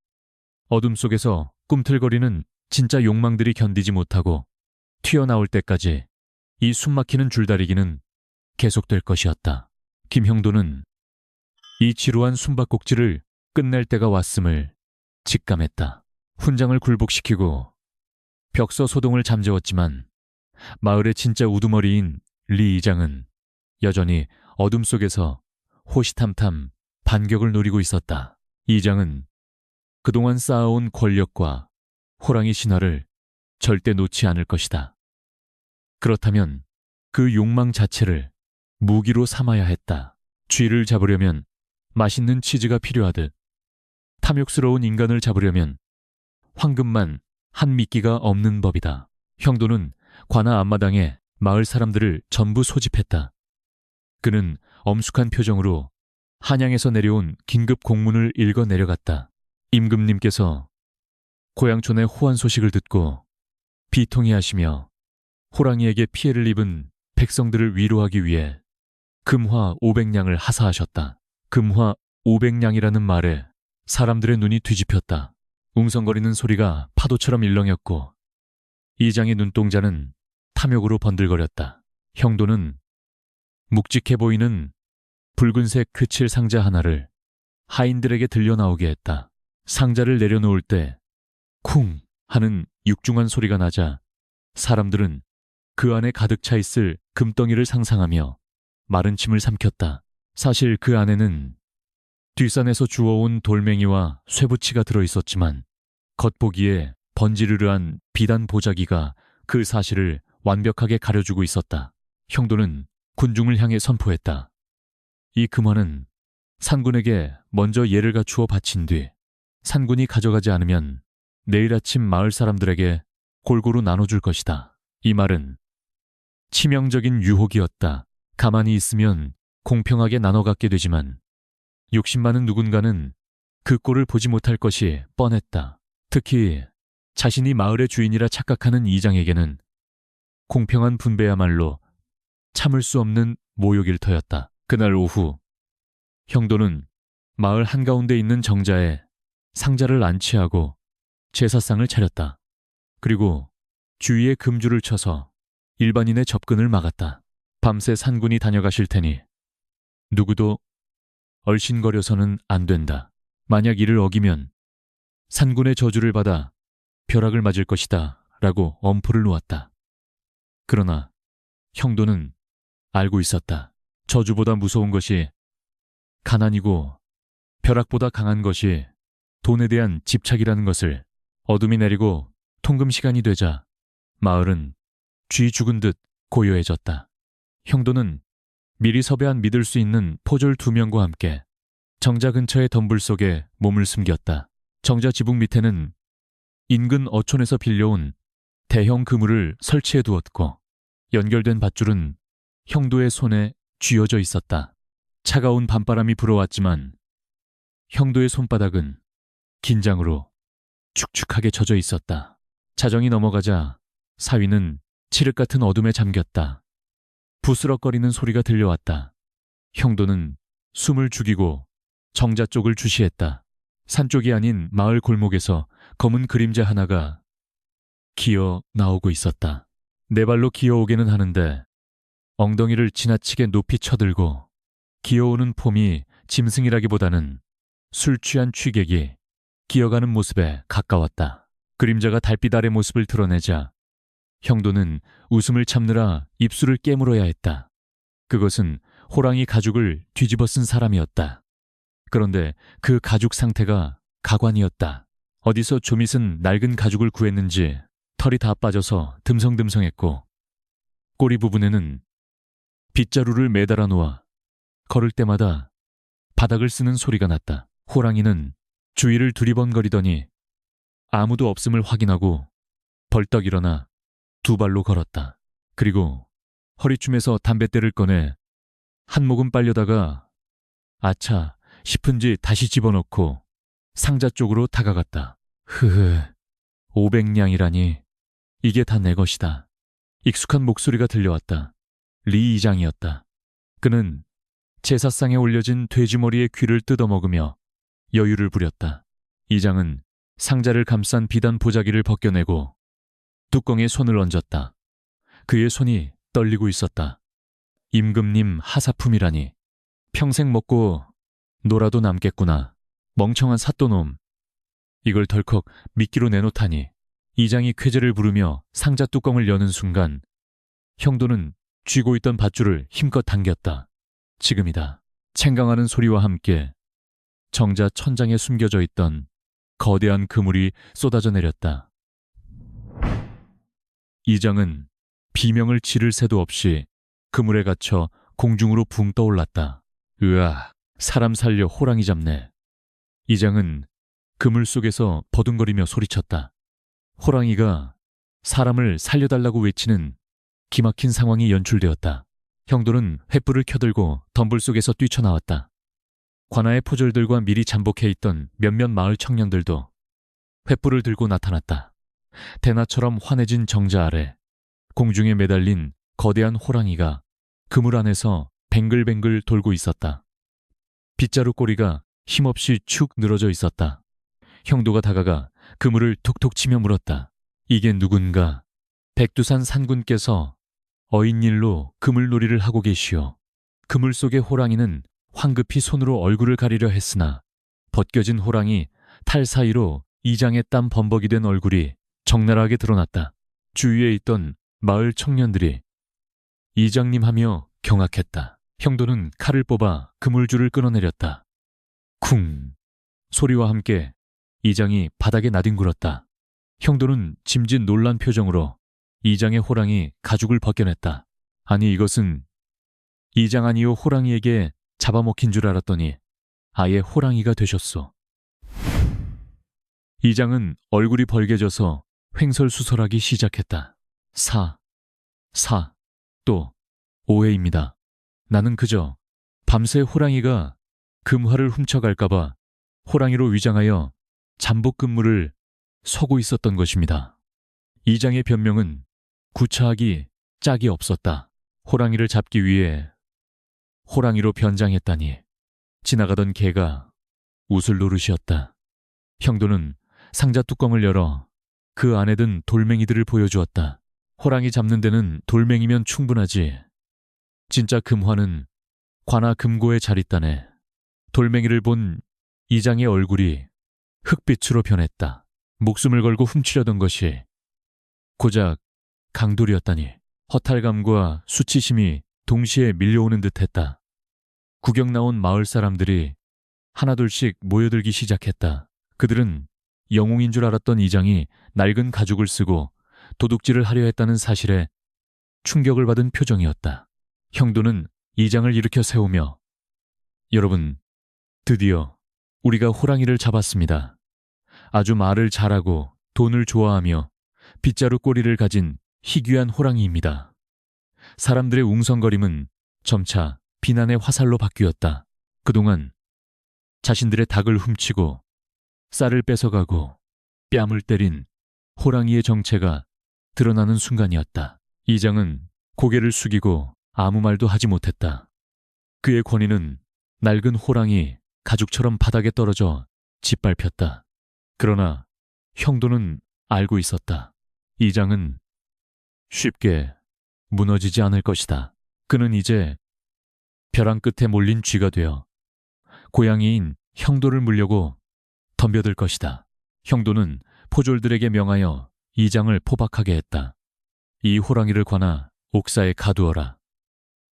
어둠 속에서 꿈틀거리는 진짜 욕망들이 견디지 못하고 튀어나올 때까지 이 숨막히는 줄다리기는 계속될 것이었다. 김형도는 이 지루한 숨바꼭질을 끝낼 때가 왔음을 직감했다. 훈장을 굴복시키고 벽서 소동을 잠재웠지만 마을의 진짜 우두머리인 리 이장은 여전히 어둠 속에서 호시탐탐 반격을 노리고 있었다. 이장은 그동안 쌓아온 권력과 호랑이 신화를 절대 놓지 않을 것이다. 그렇다면 그 욕망 자체를 무기로 삼아야 했다. 쥐를 잡으려면 맛있는 치즈가 필요하듯 탐욕스러운 인간을 잡으려면 황금만 한 미끼가 없는 법이다. 형도는 관아 앞마당에 마을 사람들을 전부 소집했다. 그는 엄숙한 표정으로 한양에서 내려온 긴급 공문을 읽어 내려갔다. 임금님께서 고향촌의 호환 소식을 듣고 비통해하시며 호랑이에게 피해를 입은 백성들을 위로하기 위해 금화 500냥을 하사하셨다. 금화 500냥이라는 말에 사람들의 눈이 뒤집혔다. 웅성거리는 소리가 파도처럼 일렁였고 이장의 눈동자는 탐욕으로 번들거렸다. 형도는 묵직해 보이는 붉은색 그칠 상자 하나를 하인들에게 들려나오게 했다. 상자를 내려놓을 때 쿵 하는 육중한 소리가 나자 사람들은 그 안에 가득 차 있을 금덩이를 상상하며 마른 침을 삼켰다. 사실 그 안에는 뒷산에서 주워온 돌멩이와 쇠붙이가 들어있었지만 겉보기에 번지르르한 비단 보자기가 그 사실을 완벽하게 가려주고 있었다. 형도는 군중을 향해 선포했다. 이 금화는 산군에게 먼저 예를 갖추어 바친 뒤 산군이 가져가지 않으면 내일 아침 마을 사람들에게 골고루 나눠줄 것이다. 이 말은 치명적인 유혹이었다. 가만히 있으면 공평하게 나눠 갖게 되지만 욕심 많은 누군가는 그 꼴을 보지 못할 것이 뻔했다. 특히 자신이 마을의 주인이라 착각하는 이장에게는 공평한 분배야말로 참을 수 없는 모욕일 터였다. 그날 오후 형도는 마을 한가운데 있는 정자에 상자를 안치하고 제사상을 차렸다. 그리고 주위에 금줄을 쳐서 일반인의 접근을 막았다. 밤새 산군이 다녀가실 테니 누구도 얼씬거려서는 안 된다. 만약 이를 어기면 산군의 저주를 받아 벼락을 맞을 것이다 라고 엄포를 놓았다. 그러나 형도는 알고 있었다. 저주보다 무서운 것이 가난이고 벼락보다 강한 것이 돈에 대한 집착이라는 것을. 어둠이 내리고 통금 시간이 되자 마을은 쥐 죽은 듯 고요해졌다. 형도는 미리 섭외한 믿을 수 있는 포졸 2명과 함께 정자 근처의 덤불 속에 몸을 숨겼다. 정자 지붕 밑에는 인근 어촌에서 빌려온 대형 그물을 설치해 두었고 연결된 밧줄은 형도의 손에 쥐어져 있었다. 차가운 밤바람이 불어왔지만 형도의 손바닥은 긴장으로 축축하게 젖어 있었다. 자정이 넘어가자 사위는 칠흑 같은 어둠에 잠겼다. 부스럭거리는 소리가 들려왔다. 형도는 숨을 죽이고 정자 쪽을 주시했다. 산 쪽이 아닌 마을 골목에서 검은 그림자 하나가 기어 나오고 있었다. 네 발로 기어오기는 하는데 엉덩이를 지나치게 높이 쳐들고 기어오는 폼이 짐승이라기보다는 술 취한 취객이 기어가는 모습에 가까웠다. 그림자가 달빛 아래 모습을 드러내자 형도는 웃음을 참느라 입술을 깨물어야 했다. 그것은 호랑이 가죽을 뒤집어 쓴 사람이었다. 그런데 그 가죽 상태가 가관이었다. 어디서 조밋은 낡은 가죽을 구했는지 털이 다 빠져서 듬성듬성했고 꼬리 부분에는 빗자루를 매달아 놓아 걸을 때마다 바닥을 쓰는 소리가 났다. 호랑이는 주위를 두리번거리더니 아무도 없음을 확인하고 벌떡 일어나 두 발로 걸었다. 그리고 허리춤에서 담뱃대를 꺼내 한 모금 빨려다가 아차 싶은지 다시 집어넣고 상자 쪽으로 다가갔다. 흐흐, 500냥이라니 이게 다 내 것이다. 익숙한 목소리가 들려왔다. 리 이장이었다. 그는 제사상에 올려진 돼지머리의 귀를 뜯어먹으며 여유를 부렸다. 이장은 상자를 감싼 비단 보자기를 벗겨내고 뚜껑에 손을 얹었다. 그의 손이 떨리고 있었다. 임금님 하사품이라니. 평생 먹고 놀아도 남겠구나. 멍청한 사또놈. 이걸 덜컥 미끼로 내놓다니. 이장이 쾌재를 부르며 상자 뚜껑을 여는 순간 형도는 쥐고 있던 밧줄을 힘껏 당겼다. 지금이다. 챙강하는 소리와 함께 정자 천장에 숨겨져 있던 거대한 그물이 쏟아져 내렸다. 이장은 비명을 지를 새도 없이 그물에 갇혀 공중으로 붕 떠올랐다. 으아, 사람 살려 호랑이 잡네. 이장은 그물 속에서 버둥거리며 소리쳤다. 호랑이가 사람을 살려달라고 외치는 기막힌 상황이 연출되었다. 형도는 횃불을 켜들고 덤불 속에서 뛰쳐나왔다. 관아의 포졸들과 미리 잠복해 있던 몇몇 마을 청년들도 횃불을 들고 나타났다. 대나처럼 환해진 정자 아래 공중에 매달린 거대한 호랑이가 그물 안에서 뱅글뱅글 돌고 있었다. 빗자루 꼬리가 힘없이 축 늘어져 있었다. 형도가 다가가 그물을 톡톡 치며 물었다. 이게 누군가? 백두산 산군께서 어인일로 그물놀이를 하고 계시오. 그물 속의 호랑이는 황급히 손으로 얼굴을 가리려 했으나 벗겨진 호랑이 탈 사이로 이장에 땀 범벅이 된 얼굴이 적나라하게 드러났다. 주위에 있던 마을 청년들이 이장님 하며 경악했다. 형도는 칼을 뽑아 그물줄을 끊어내렸다. 쿵! 소리와 함께 이장이 바닥에 나뒹굴었다. 형도는 짐짓 놀란 표정으로 이장의 호랑이 가죽을 벗겨냈다. 아니 이것은 이장 아니요 호랑이에게 잡아먹힌 줄 알았더니 아예 호랑이가 되셨소. 이장은 얼굴이 벌개져서 횡설수설하기 시작했다. 또 오해입니다. 나는 그저 밤새 호랑이가 금화를 훔쳐갈까봐 호랑이로 위장하여 잠복 근무를 서고 있었던 것입니다. 이장의 변명은 구차하기 짝이 없었다. 호랑이를 잡기 위해 호랑이로 변장했다니. 지나가던 개가 웃을 노릇이었다. 형도는 상자 뚜껑을 열어 그 안에 든 돌멩이들을 보여주었다. 호랑이 잡는 데는 돌멩이면 충분하지. 진짜 금화는 관아 금고에 잘 있다네. 돌멩이를 본 이장의 얼굴이 흑빛으로 변했다. 목숨을 걸고 훔치려던 것이 고작 강돌이었다니. 허탈감과 수치심이 동시에 밀려오는 듯했다. 구경 나온 마을 사람들이 하나둘씩 모여들기 시작했다. 그들은 영웅인 줄 알았던 이장이 낡은 가죽을 쓰고 도둑질을 하려 했다는 사실에 충격을 받은 표정이었다. 형도는 이장을 일으켜 세우며 여러분, 드디어 우리가 호랑이를 잡았습니다. 아주 말을 잘하고 돈을 좋아하며 빗자루 꼬리를 가진 희귀한 호랑이입니다. 사람들의 웅성거림은 점차 비난의 화살로 바뀌었다. 그동안 자신들의 닭을 훔치고 쌀을 뺏어가고 뺨을 때린 호랑이의 정체가 드러나는 순간이었다. 이장은 고개를 숙이고 아무 말도 하지 못했다. 그의 권위는 낡은 호랑이 가죽처럼 바닥에 떨어져 짓밟혔다. 그러나 형도는 알고 있었다. 이장은 쉽게 무너지지 않을 것이다. 그는 이제 벼랑 끝에 몰린 쥐가 되어 고양이인 형도를 물려고 덤벼들 것이다. 형도는 포졸들에게 명하여 이장을 포박하게 했다. 이 호랑이를 관아 옥사에 가두어라.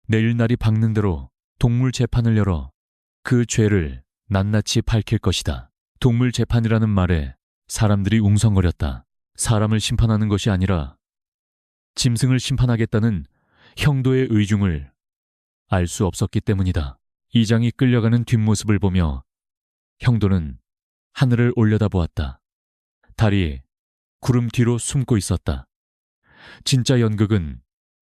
내일 날이 밝는 대로 동물 재판을 열어 그 죄를 낱낱이 밝힐 것이다. 동물 재판이라는 말에 사람들이 웅성거렸다. 사람을 심판하는 것이 아니라 짐승을 심판하겠다는 형도의 의중을 알 수 없었기 때문이다. 이장이 끌려가는 뒷모습을 보며 형도는 하늘을 올려다보았다. 달이 구름 뒤로 숨고 있었다. 진짜 연극은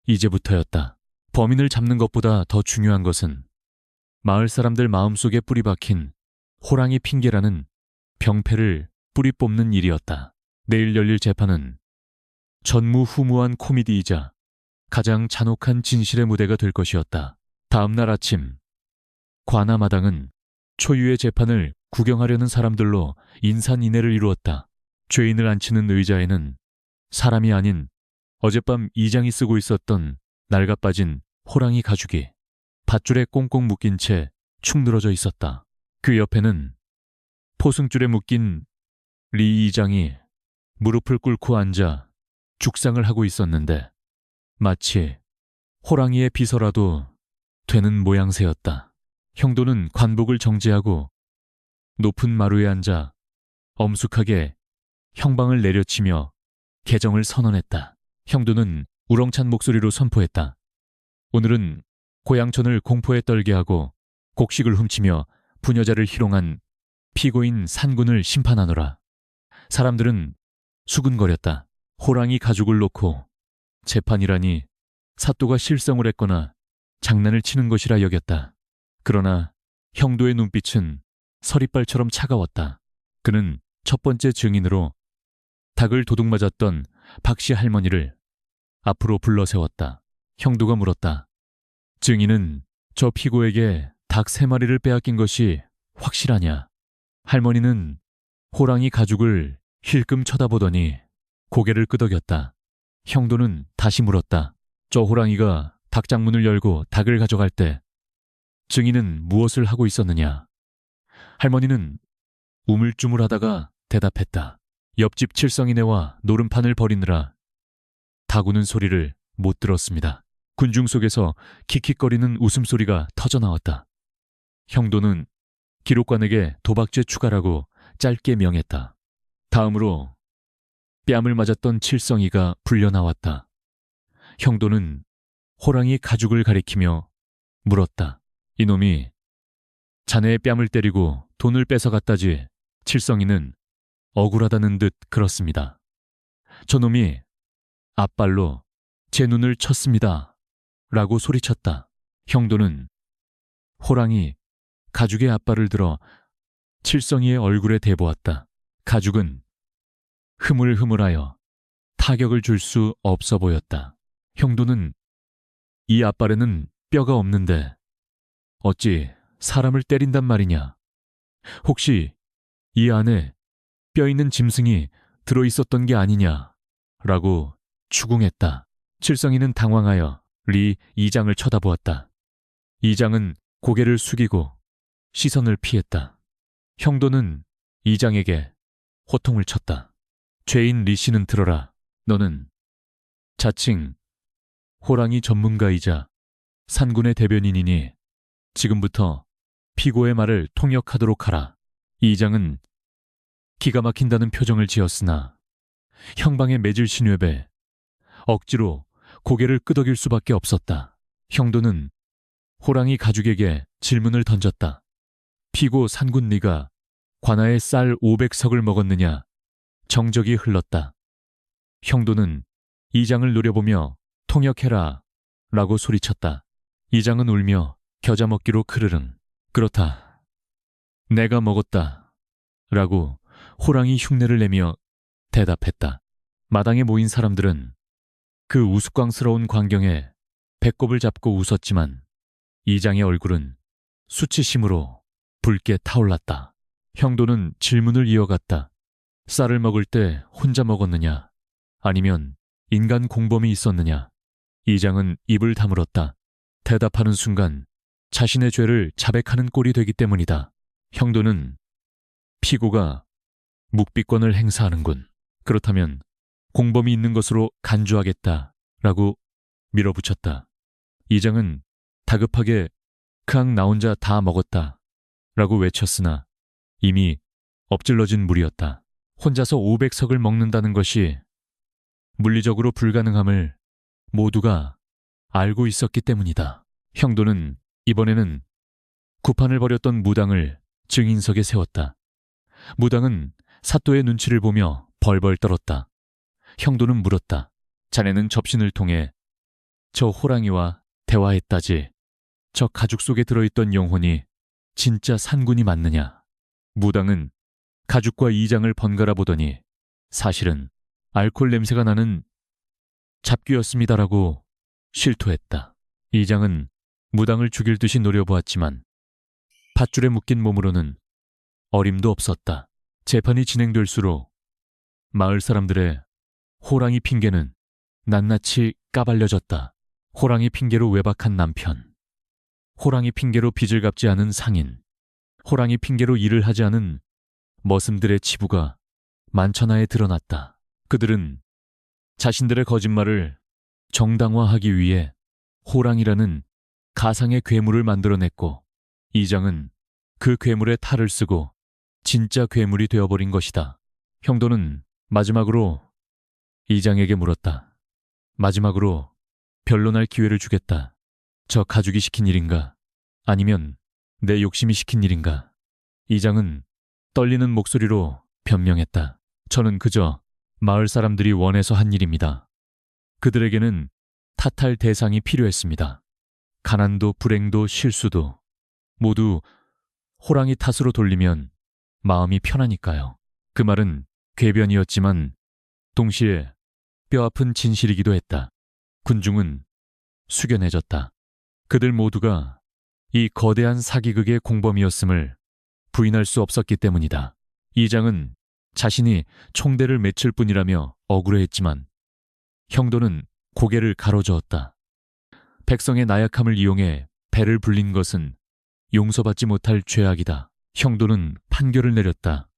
이제부터였다. 범인을 잡는 것보다 더 중요한 것은 마을 사람들 마음속에 뿌리 박힌 호랑이 핑계라는 병폐를 뿌리 뽑는 일이었다. 내일 열릴 재판은 전무후무한 코미디이자 가장 잔혹한 진실의 무대가 될 것이었다. 다음 날 아침, 관아마당은 초유의 재판을 구경하려는 사람들로 인산인해를 이루었다. 죄인을 앉히는 의자에는 사람이 아닌 어젯밤 이장이 쓰고 있었던 낡아빠진 호랑이 가죽이 밧줄에 꽁꽁 묶인 채 축 늘어져 있었다. 그 옆에는 포승줄에 묶인 리 이장이 무릎을 꿇고 앉아 죽상을 하고 있었는데 마치 호랑이의 비서라도 되는 모양새였다. 형도는 관복을 정지하고 높은 마루에 앉아 엄숙하게 형방을 내려치며 개정을 선언했다. 형도는 우렁찬 목소리로 선포했다. 오늘은 고향촌을 공포에 떨게 하고 곡식을 훔치며 부녀자를 희롱한 피고인 산군을 심판하노라. 사람들은 수근거렸다. 호랑이 가죽을 놓고 재판이라니 사또가 실성을 했거나 장난을 치는 것이라 여겼다. 그러나 형도의 눈빛은 서리발처럼 차가웠다. 그는 첫 번째 증인으로 닭을 도둑맞았던 박씨 할머니를 앞으로 불러 세웠다. 형도가 물었다. 증인은 저 피고에게 닭 3마리를 빼앗긴 것이 확실하냐? 할머니는 호랑이 가죽을 힐끔 쳐다보더니 고개를 끄덕였다. 형도는 다시 물었다. 저 호랑이가 닭장문을 열고 닭을 가져갈 때 증인은 무엇을 하고 있었느냐? 할머니는 우물쭈물하다가 대답했다. 옆집 칠성이네와 노름판을 벌이느라 닭우는 소리를 못 들었습니다. 군중 속에서 킥킥거리는 웃음소리가 터져나왔다. 형도는 기록관에게 도박죄 추가라고 짧게 명했다. 다음으로 뺨을 맞았던 칠성이가 불려나왔다. 형도는 호랑이 가죽을 가리키며 물었다. 이놈이 자네의 뺨을 때리고 돈을 뺏어갔다지. 칠성이는 억울하다는 듯 그렇습니다. 저놈이 앞발로 제 눈을 쳤습니다. 라고 소리쳤다. 형도는 호랑이 가죽의 앞발을 들어 칠성이의 얼굴에 대보았다. 가죽은 흐물흐물하여 타격을 줄 수 없어 보였다. 형도는 이 앞발에는 뼈가 없는데 어찌 사람을 때린단 말이냐? 혹시 이 안에 뼈 있는 짐승이 들어있었던 게 아니냐? 라고 추궁했다. 칠성이는 당황하여 리 이장을 쳐다보았다. 이장은 고개를 숙이고 시선을 피했다. 형도는 이장에게 호통을 쳤다. 죄인 리 씨는 들어라. 너는 자칭 호랑이 전문가이자 산군의 대변인이니 지금부터 피고의 말을 통역하도록 하라. 이장은 기가 막힌다는 표정을 지었으나 형방의 매질 신뢰에 억지로 고개를 끄덕일 수밖에 없었다. 형도는 호랑이 가죽에게 질문을 던졌다. 피고 산군 네가 관아에 쌀 500석을 먹었느냐? 정적이 흘렀다. 형도는 이장을 노려보며 통역해라 라고 소리쳤다. 이장은 울며 겨자 먹기로 크르릉. 그렇다. 내가 먹었다. 라고 호랑이 흉내를 내며 대답했다. 마당에 모인 사람들은 그 우스꽝스러운 광경에 배꼽을 잡고 웃었지만 이장의 얼굴은 수치심으로 붉게 타올랐다. 형도는 질문을 이어갔다. 쌀을 먹을 때 혼자 먹었느냐? 아니면 인간 공범이 있었느냐? 이장은 입을 다물었다. 대답하는 순간 자신의 죄를 자백하는 꼴이 되기 때문이다. 형도는 피고가 묵비권을 행사하는군. 그렇다면 공범이 있는 것으로 간주하겠다 라고 밀어붙였다. 이장은 다급하게 그냥 나 혼자 다 먹었다 라고 외쳤으나 이미 엎질러진 물이었다. 혼자서 500석을 먹는다는 것이 물리적으로 불가능함을 모두가 알고 있었기 때문이다. 형도는 이번에는 구판을 벌였던 무당을 증인석에 세웠다. 무당은 사또의 눈치를 보며 벌벌 떨었다. 형도는 물었다. 자네는 접신을 통해 저 호랑이와 대화했다지. 저 가죽 속에 들어있던 영혼이 진짜 산군이 맞느냐? 무당은 가죽과 이장을 번갈아 보더니 사실은 알코올 냄새가 나는 잡귀였습니다라고 실토했다. 이장은 무당을 죽일 듯이 노려보았지만 밧줄에 묶인 몸으로는 어림도 없었다. 재판이 진행될수록 마을 사람들의 호랑이 핑계는 낱낱이 까발려졌다. 호랑이 핑계로 외박한 남편, 호랑이 핑계로 빚을 갚지 않은 상인, 호랑이 핑계로 일을 하지 않은 머슴들의 치부가 만천하에 드러났다. 그들은 자신들의 거짓말을 정당화하기 위해 호랑이라는 가상의 괴물을 만들어냈고 이장은 그 괴물의 탈을 쓰고 진짜 괴물이 되어버린 것이다. 형도는 마지막으로 이장에게 물었다. 마지막으로 변론할 기회를 주겠다. 저 가죽이 시킨 일인가? 아니면 내 욕심이 시킨 일인가? 이장은 떨리는 목소리로 변명했다. 저는 그저 마을 사람들이 원해서 한 일입니다. 그들에게는 탓할 대상이 필요했습니다. 가난도 불행도 실수도 모두 호랑이 탓으로 돌리면 마음이 편하니까요. 그 말은 궤변이었지만 동시에 뼈아픈 진실이기도 했다. 군중은 숙연해졌다. 그들 모두가 이 거대한 사기극의 공범이었음을 부인할 수 없었기 때문이다. 이장은 자신이 총대를 맺힐 뿐이라며 억울해했지만 형도는 고개를 가로저었다. 백성의 나약함을 이용해 배를 불린 것은 용서받지 못할 죄악이다. 형도는 판결을 내렸다.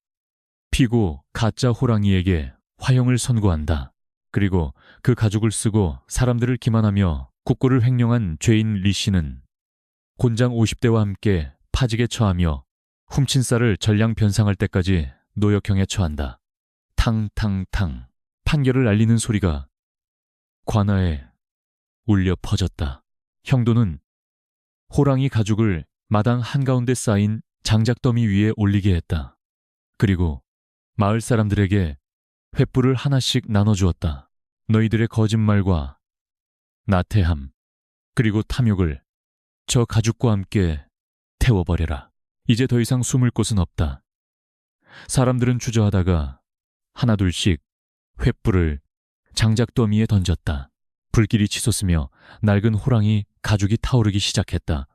피고 가짜 호랑이에게 화형을 선고한다. 그리고 그 가죽을 쓰고 사람들을 기만하며 국고를 횡령한 죄인 리 씨는 곤장 50대와 함께 파직에 처하며 훔친 쌀을 전량 변상할 때까지 노역형에 처한다. 탕탕탕 판결을 알리는 소리가 관아에 울려 퍼졌다. 형도는 호랑이 가죽을 마당 한가운데 쌓인 장작더미 위에 올리게 했다. 그리고 마을 사람들에게 횃불을 하나씩 나눠주었다. 너희들의 거짓말과 나태함 그리고 탐욕을 저 가죽과 함께 태워버려라. 이제 더 이상 숨을 곳은 없다. 사람들은 주저하다가 하나둘씩 횃불을 장작더미에 던졌다. 불길이 치솟으며 낡은 호랑이 가죽이 타오르기 시작했다.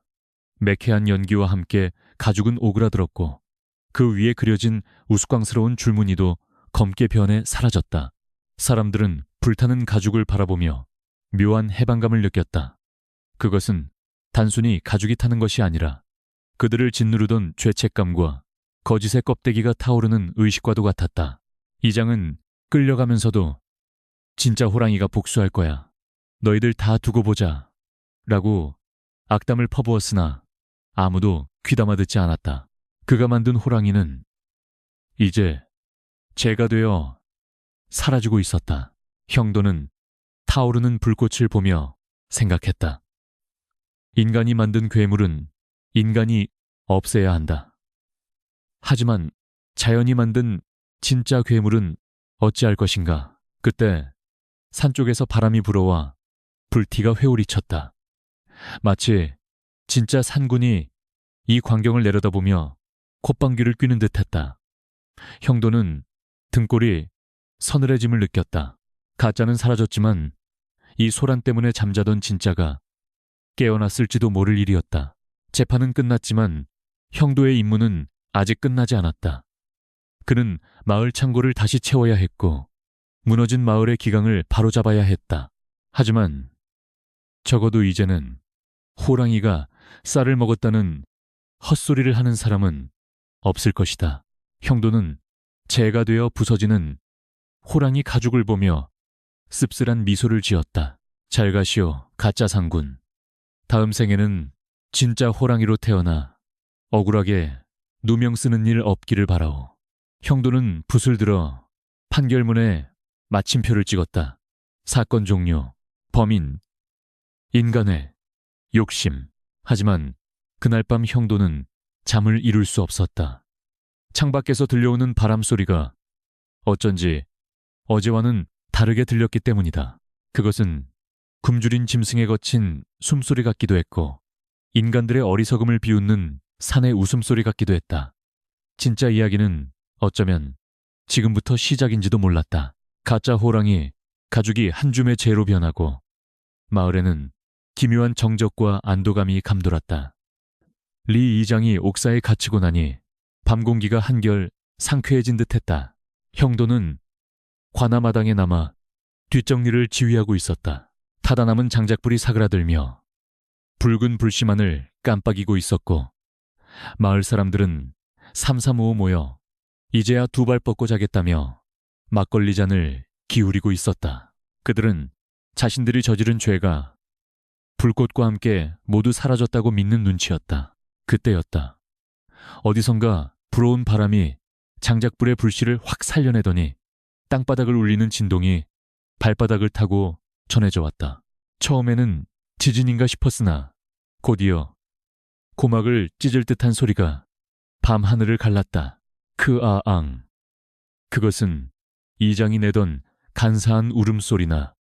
매캐한 연기와 함께 가죽은 오그라들었고 그 위에 그려진 우스꽝스러운 줄무늬도 검게 변해 사라졌다. 사람들은 불타는 가죽을 바라보며 묘한 해방감을 느꼈다. 그것은 단순히 가죽이 타는 것이 아니라 그들을 짓누르던 죄책감과 거짓의 껍데기가 타오르는 의식과도 같았다. 이장은 끌려가면서도 진짜 호랑이가 복수할 거야. 너희들 다 두고 보자. 라고 악담을 퍼부었으나 아무도 귀담아 듣지 않았다. 그가 만든 호랑이는 이제 재가 되어 사라지고 있었다. 형도는 타오르는 불꽃을 보며 생각했다. 인간이 만든 괴물은 인간이 없애야 한다. 하지만 자연이 만든 진짜 괴물은 어찌할 것인가. 그때 산 쪽에서 바람이 불어와 불티가 회오리 쳤다. 마치 진짜 산군이 이 광경을 내려다보며 콧방귀를 뀌는 듯했다. 형도는 등골이 서늘해짐을 느꼈다. 가짜는 사라졌지만 이 소란 때문에 잠자던 진짜가 깨어났을지도 모를 일이었다. 재판은 끝났지만 형도의 임무는 아직 끝나지 않았다. 그는 마을 창고를 다시 채워야 했고 무너진 마을의 기강을 바로잡아야 했다. 하지만 적어도 이제는 호랑이가 쌀을 먹었다는 헛소리를 하는 사람은 없을 것이다. 형도는 재가 되어 부서지는 호랑이 가죽을 보며 씁쓸한 미소를 지었다. 잘 가시오, 가짜 상군. 다음 생에는 진짜 호랑이로 태어나 억울하게 누명 쓰는 일 없기를 바라오. 형도는 붓을 들어 판결문에 마침표를 찍었다. 사건 종료, 범인, 인간의 욕심. 하지만 그날 밤 형도는 잠을 이룰 수 없었다. 창밖에서 들려오는 바람 소리가 어쩐지 어제와는 다르게 들렸기 때문이다. 그것은 굶주린 짐승에 거친 숨소리 같기도 했고 인간들의 어리석음을 비웃는 산의 웃음소리 같기도 했다. 진짜 이야기는 어쩌면 지금부터 시작인지도 몰랐다. 가짜 호랑이 가죽이 한 줌의 재로 변하고 마을에는 기묘한 정적과 안도감이 감돌았다. 리 이장이 옥사에 갇히고 나니 밤 공기가 한결 상쾌해진 듯했다. 형도는 관아마당에 남아 뒷정리를 지휘하고 있었다. 타다 남은 장작불이 사그라들며 붉은 불씨만을 깜빡이고 있었고 마을 사람들은 삼삼오오 모여 이제야 두 발 뻗고 자겠다며 막걸리 잔을 기울이고 있었다. 그들은 자신들이 저지른 죄가 불꽃과 함께 모두 사라졌다고 믿는 눈치였다. 그때였다. 어디선가 불어온 바람이 장작불의 불씨를 확 살려내더니 땅바닥을 울리는 진동이 발바닥을 타고 전해져 왔다. 처음에는 지진인가 싶었으나 곧이어 고막을 찢을 듯한 소리가 밤 하늘을 갈랐다. 크아앙. 그것은 이장이 내던 간사한 울음소리나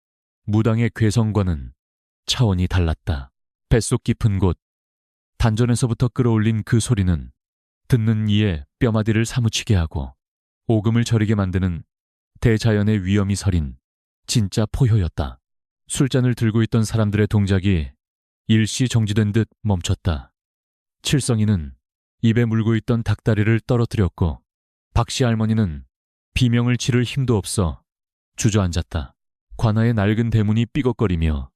무당의 괴성과는 차원이 달랐다. 뱃속 깊은 곳, 단전에서부터 끌어올린 그 소리는 듣는 이의 뼈마디를 사무치게 하고 오금을 저리게 만드는 대자연의 위엄이 서린 진짜 포효였다. 술잔을 들고 있던 사람들의 동작이 일시 정지된 듯 멈췄다. 칠성이는 입에 물고 있던 닭다리를 떨어뜨렸고 박씨 할머니는 비명을 지를 힘도 없어 주저앉았다. 관아의 낡은 대문이 삐걱거리며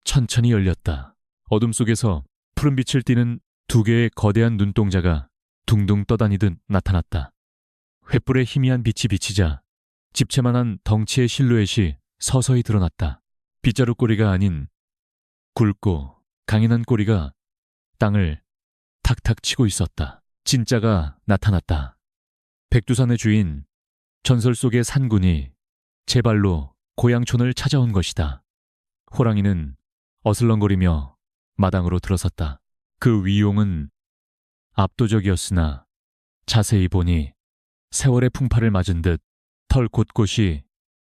천천히 열렸다. 어둠 속에서 푸른빛을 띠는 두 개의 거대한 눈동자가 둥둥 떠다니듯 나타났다. 횃불의 희미한 빛이 비치자 집채만한 덩치의 실루엣이 서서히 드러났다. 빗자루 꼬리가 아닌 굵고 강인한 꼬리가 땅을 탁탁 치고 있었다. 진짜가 나타났다. 백두산의 주인, 전설 속의 산군이 제 발로 고향촌을 찾아온 것이다. 호랑이는 어슬렁거리며 마당으로 들어섰다. 그 위용은 압도적이었으나 자세히 보니 세월의 풍파를 맞은 듯 털 곳곳이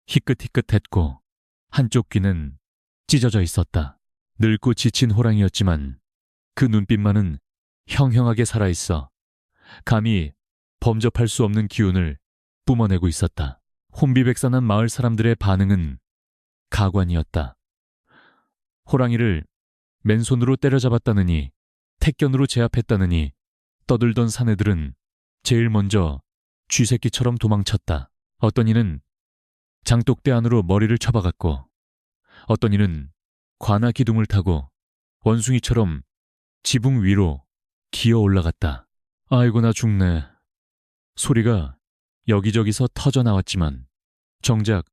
희끗희끗했고 한쪽 귀는 찢어져 있었다. 늙고 지친 호랑이였지만 그 눈빛만은 형형하게 살아있어 감히 범접할 수 없는 기운을 뿜어내고 있었다. 혼비백산한 마을 사람들의 반응은 가관이었다. 호랑이를 맨손으로 때려잡았다느니 택견으로 제압했다느니 떠들던 사내들은 제일 먼저 쥐새끼처럼 도망쳤다. 어떤 이는 장독대 안으로 머리를 쳐박았고 어떤 이는 관아 기둥을 타고 원숭이처럼 지붕 위로 기어 올라갔다. 아이고 나 죽네. 소리가 여기저기서 터져 나왔지만 정작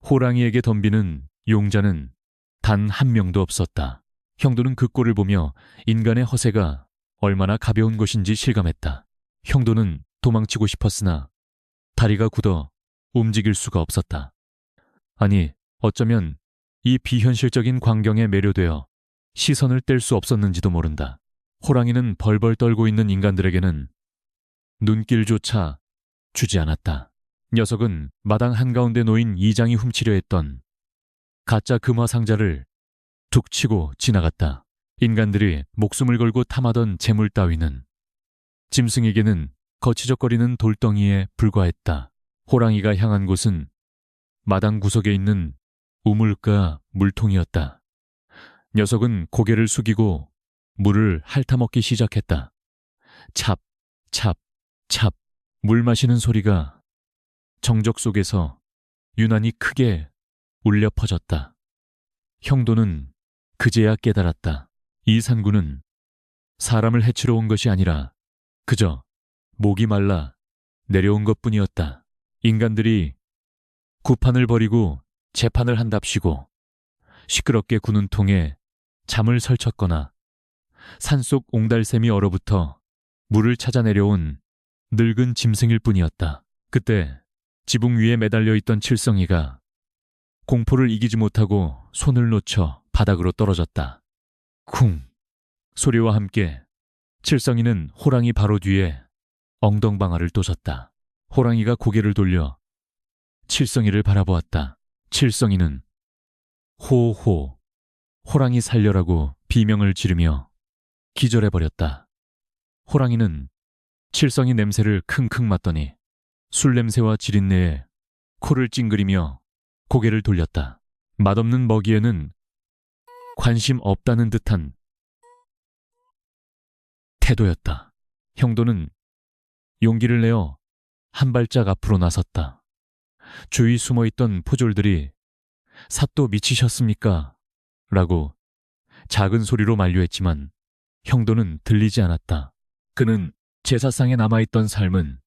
호랑이에게 덤비는 용자는 단 한 명도 없었다. 형도는 그 꼴을 보며 인간의 허세가 얼마나 가벼운 것인지 실감했다. 형도는 도망치고 싶었으나 다리가 굳어 움직일 수가 없었다. 아니, 어쩌면 이 비현실적인 광경에 매료되어 시선을 뗄 수 없었는지도 모른다. 호랑이는 벌벌 떨고 있는 인간들에게는 눈길조차 주지 않았다. 녀석은 마당 한가운데 놓인 이장이 훔치려 했던 가짜 금화 상자를 툭 치고 지나갔다. 인간들이 목숨을 걸고 탐하던 재물 따위는 짐승에게는 거치적거리는 돌덩이에 불과했다. 호랑이가 향한 곳은 마당 구석에 있는 우물가 물통이었다. 녀석은 고개를 숙이고 물을 핥아먹기 시작했다. 찹, 찹, 찹. 물 마시는 소리가 정적 속에서 유난히 크게 울려 퍼졌다. 형도는 그제야 깨달았다. 이 산구는 사람을 해치러 온 것이 아니라 그저 목이 말라 내려온 것뿐이었다. 인간들이 구판을 벌이고 재판을 한답시고 시끄럽게 구는 통에 잠을 설쳤거나 산속 옹달샘이 얼어붙어 물을 찾아 내려온 늙은 짐승일 뿐이었다. 그때 지붕 위에 매달려 있던 칠성이가 공포를 이기지 못하고 손을 놓쳐 바닥으로 떨어졌다. 쿵! 소리와 함께 칠성이는 호랑이 바로 뒤에 엉덩방아를 또졌다. 호랑이가 고개를 돌려 칠성이를 바라보았다. 칠성이는 호호, 호랑이 살려라고 비명을 지르며 기절해버렸다. 호랑이는 칠성이 냄새를 킁킁 맡더니 술 냄새와 지린내에 코를 찡그리며 고개를 돌렸다. 맛없는 먹이에는 관심 없다는 듯한 태도였다. 형도는 용기를 내어 한 발짝 앞으로 나섰다. 주위 숨어있던 포졸들이 사또 미치셨습니까? 라고 작은 소리로 만류했지만 형도는 들리지 않았다. 그는 제사상에 남아있던 삶은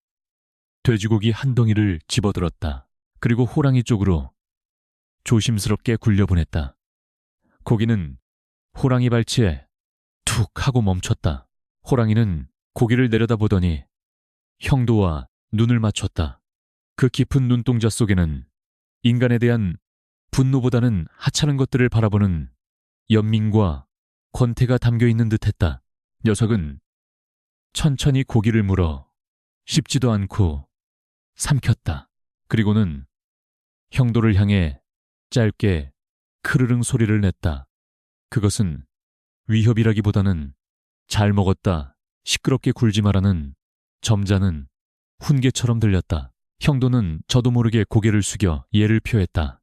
돼지고기 한 덩이를 집어들었다. 그리고 호랑이 쪽으로 조심스럽게 굴려보냈다. 고기는 호랑이 발치에 툭 하고 멈췄다. 호랑이는 고기를 내려다보더니 형도와 눈을 맞췄다. 그 깊은 눈동자 속에는 인간에 대한 분노보다는 하찮은 것들을 바라보는 연민과 권태가 담겨있는 듯했다. 녀석은 천천히 고기를 물어 씹지도 않고 삼켰다. 그리고는 형도를 향해 짧게 크르릉 소리를 냈다. 그것은 위협이라기보다는 잘 먹었다, 시끄럽게 굴지 마라는 점잖은 훈계처럼 들렸다. 형도는 저도 모르게 고개를 숙여 예를 표했다.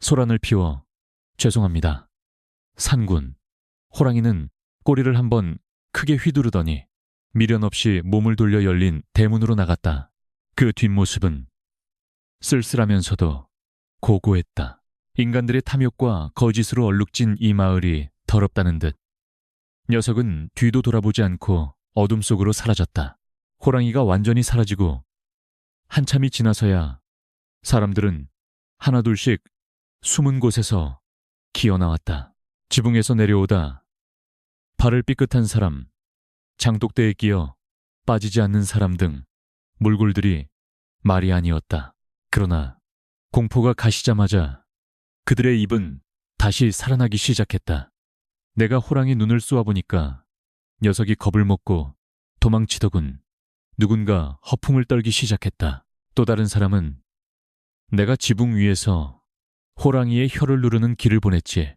소란을 피워 죄송합니다. 산군. 호랑이는 꼬리를 한번 크게 휘두르더니 미련 없이 몸을 돌려 열린 대문으로 나갔다. 그 뒷모습은 쓸쓸하면서도 고고했다. 인간들의 탐욕과 거짓으로 얼룩진 이 마을이 더럽다는 듯. 녀석은 뒤도 돌아보지 않고 어둠 속으로 사라졌다. 호랑이가 완전히 사라지고 한참이 지나서야 사람들은 하나둘씩 숨은 곳에서 기어나왔다. 지붕에서 내려오다 발을 삐끗한 사람, 장독대에 끼어 빠지지 않는 사람 등 몰골들이 말이 아니었다. 그러나 공포가 가시자마자 그들의 입은 다시 살아나기 시작했다. 내가 호랑이 눈을 쏘아보니까 녀석이 겁을 먹고 도망치더군. 누군가 허풍을 떨기 시작했다. 또 다른 사람은 내가 지붕 위에서 호랑이의 혀를 누르는 길을 보냈지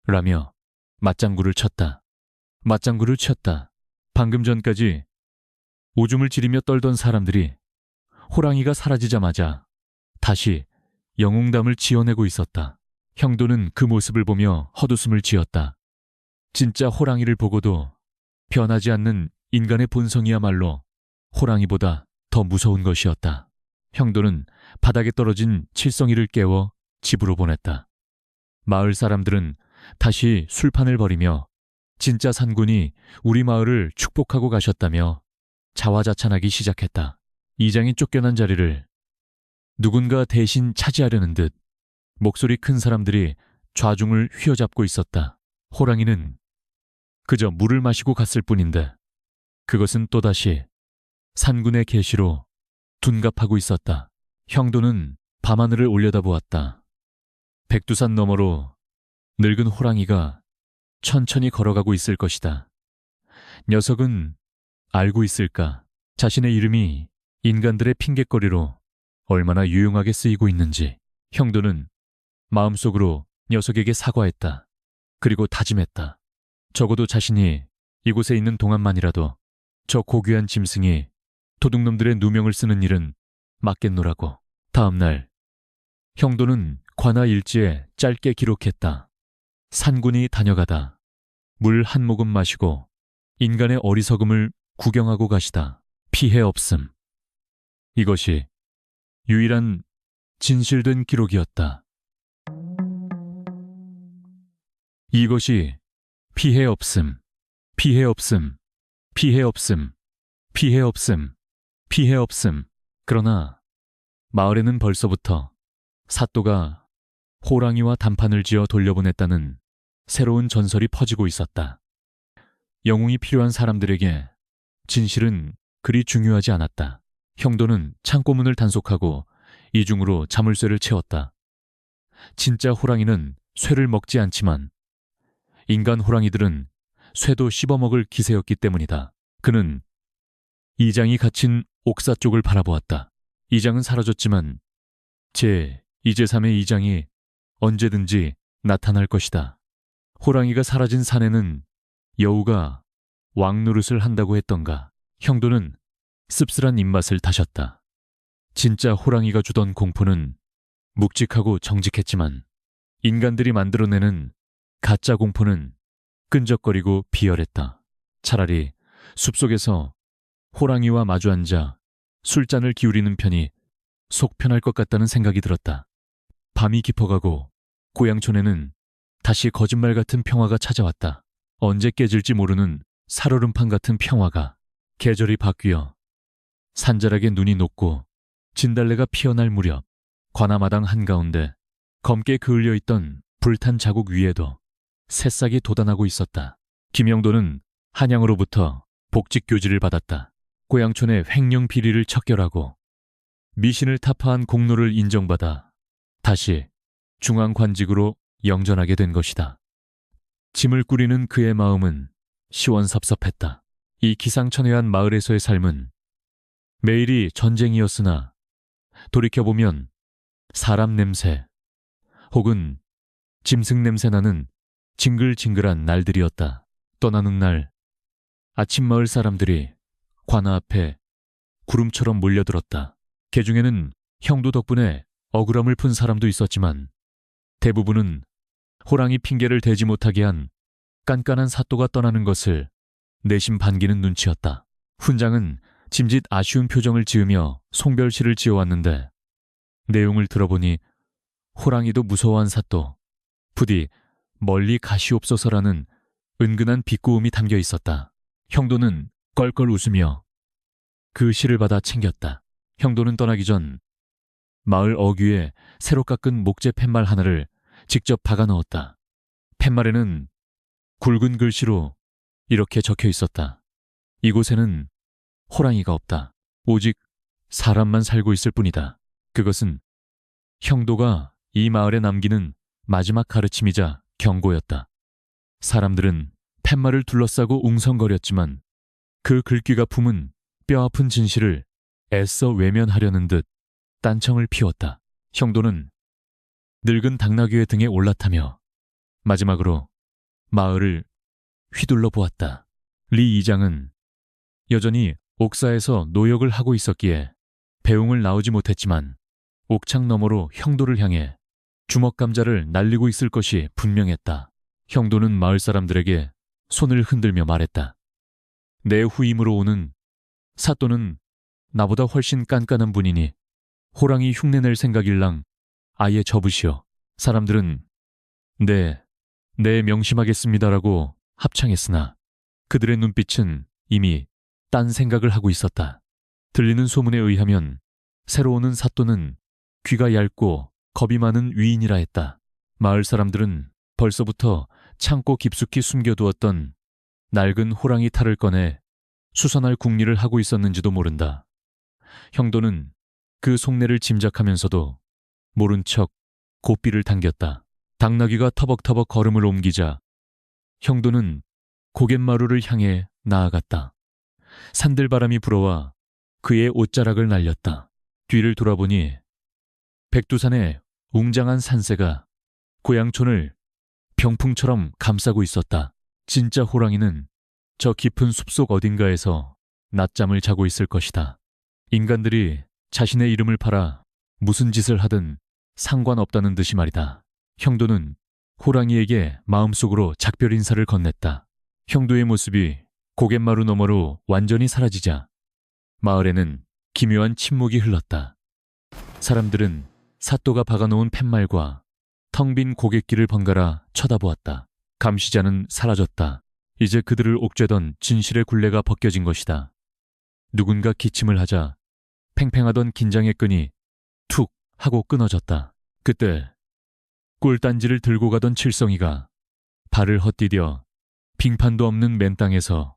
라며 맞장구를 쳤다. 맞장구를 쳤다. 방금 전까지 오줌을 지리며 떨던 사람들이 호랑이가 사라지자마자 다시 영웅담을 지어내고 있었다. 형도는 그 모습을 보며 헛웃음을 지었다. 진짜 호랑이를 보고도 변하지 않는 인간의 본성이야말로 호랑이보다 더 무서운 것이었다. 형도는 바닥에 떨어진 칠성이를 깨워 집으로 보냈다. 마을 사람들은 다시 술판을 벌이며 진짜 산군이 우리 마을을 축복하고 가셨다며 자화자찬하기 시작했다. 이장이 쫓겨난 자리를 누군가 대신 차지하려는 듯 목소리 큰 사람들이 좌중을 휘어잡고 있었다. 호랑이는 그저 물을 마시고 갔을 뿐인데 그것은 또다시 산군의 계시로 둔갑하고 있었다. 형도는 밤하늘을 올려다보았다. 백두산 너머로 늙은 호랑이가 천천히 걸어가고 있을 것이다. 녀석은 알고 있을까? 자신의 이름이 인간들의 핑곗거리로 얼마나 유용하게 쓰이고 있는지. 형도는 마음속으로 녀석에게 사과했다. 그리고 다짐했다. 적어도 자신이 이곳에 있는 동안만이라도 저 고귀한 짐승이 도둑놈들의 누명을 쓰는 일은 막겠노라고. 다음 날 형도는 관아 일지에 짧게 기록했다. 산군이 다녀가다 물 한 모금 마시고 인간의 어리석음을 구경하고 가시다. 피해 없음. 이것이 유일한 진실된 기록이었다. 이것이 피해 없음, 피해 없음, 피해 없음, 피해 없음, 피해 없음. 그러나 마을에는 벌써부터 사또가 호랑이와 단판을 지어 돌려보냈다는 새로운 전설이 퍼지고 있었다. 영웅이 필요한 사람들에게 진실은 그리 중요하지 않았다. 형도는 창고문을 단속하고 이중으로 자물쇠를 채웠다. 진짜 호랑이는 쇠를 먹지 않지만 인간 호랑이들은 쇠도 씹어먹을 기세였기 때문이다. 그는 이장이 갇힌 옥사 쪽을 바라보았다. 이장은 사라졌지만 제2제3의 이장이 언제든지 나타날 것이다. 호랑이가 사라진 산에는 여우가 왕노릇을 한다고 했던가. 형도는 씁쓸한 입맛을 다셨다. 진짜 호랑이가 주던 공포는 묵직하고 정직했지만 인간들이 만들어내는 가짜 공포는 끈적거리고 비열했다. 차라리 숲속에서 호랑이와 마주 앉아 술잔을 기울이는 편이 속 편할 것 같다는 생각이 들었다. 밤이 깊어가고 고향촌에는 다시 거짓말 같은 평화가 찾아왔다. 언제 깨질지 모르는 살얼음판 같은 평화가. 계절이 바뀌어 산자락에 눈이 녹고 진달래가 피어날 무렵 관아마당 한가운데 검게 그을려 있던 불탄 자국 위에도 새싹이 돋아나고 있었다. 김영도는 한양으로부터 복직교지를 받았다. 고향촌의 횡령 비리를 척결하고 미신을 타파한 공로를 인정받아 다시 중앙관직으로 영전하게 된 것이다. 짐을 꾸리는 그의 마음은 시원섭섭했다. 이 기상천외한 마을에서의 삶은 매일이 전쟁이었으나 돌이켜보면 사람 냄새 혹은 짐승 냄새 나는 징글징글한 날들이었다. 떠나는 날 아침 마을 사람들이 관아 앞에 구름처럼 몰려들었다. 그 중에는 형도 덕분에 억울함을 푼 사람도 있었지만 대부분은 호랑이 핑계를 대지 못하게 한 깐깐한 사또가 떠나는 것을 내심 반기는 눈치였다. 훈장은 짐짓 아쉬운 표정을 지으며 송별시를 지어왔는데 내용을 들어보니 호랑이도 무서워한 사또, 부디 멀리 가시옵소서라는 은근한 비꼬음이 담겨 있었다. 형도는 껄껄 웃으며 그 시를 받아 챙겼다. 형도는 떠나기 전 마을 어귀에 새로 깎은 목재 팻말 하나를 직접 박아 넣었다. 팻말에는 굵은 글씨로 이렇게 적혀 있었다. 이곳에는 호랑이가 없다. 오직 사람만 살고 있을 뿐이다. 그것은 형도가 이 마을에 남기는 마지막 가르침이자 경고였다. 사람들은 팻말을 둘러싸고 웅성거렸지만 그 글귀가 품은 뼈아픈 진실을 애써 외면하려는 듯 딴청을 피웠다. 형도는 늙은 당나귀의 등에 올라타며 마지막으로 마을을 휘둘러 보았다. 리 이장은 여전히 옥사에서 노역을 하고 있었기에 배웅을 나오지 못했지만 옥창 너머로 형도를 향해 주먹감자를 날리고 있을 것이 분명했다. 형도는 마을 사람들에게 손을 흔들며 말했다. 내 후임으로 오는 사또는 나보다 훨씬 깐깐한 분이니 호랑이 흉내낼 생각일랑 아예 접으시오. 사람들은 네 명심하겠습니다라고 합창했으나 그들의 눈빛은 이미 딴 생각을 하고 있었다. 들리는 소문에 의하면 새로 오는 사또는 귀가 얇고 겁이 많은 위인이라 했다. 마을 사람들은 벌써부터 창고 깊숙이 숨겨두었던 낡은 호랑이 탈을 꺼내 수선할 궁리를 하고 있었는지도 모른다. 형도는 그 속내를 짐작하면서도 모른 척 고삐를 당겼다. 당나귀가 터벅터벅 걸음을 옮기자 형도는 고갯마루를 향해 나아갔다. 산들바람이 불어와 그의 옷자락을 날렸다. 뒤를 돌아보니 백두산의 웅장한 산새가 고향촌을 병풍처럼 감싸고 있었다. 진짜 호랑이는 저 깊은 숲속 어딘가에서 낮잠을 자고 있을 것이다. 인간들이 자신의 이름을 팔아 무슨 짓을 하든 상관없다는 듯이 말이다. 형도는 호랑이에게 마음속으로 작별 인사를 건넸다. 형도의 모습이 고갯마루 너머로 완전히 사라지자 마을에는 기묘한 침묵이 흘렀다. 사람들은 사또가 박아놓은 팻말과 텅 빈 고갯길을 번갈아 쳐다보았다. 감시자는 사라졌다. 이제 그들을 옥죄던 진실의 굴레가 벗겨진 것이다. 누군가 기침을 하자 팽팽하던 긴장의 끈이 툭 하고 끊어졌다. 그때 꿀단지를 들고 가던 칠성이가 발을 헛디뎌 빙판도 없는 맨 땅에서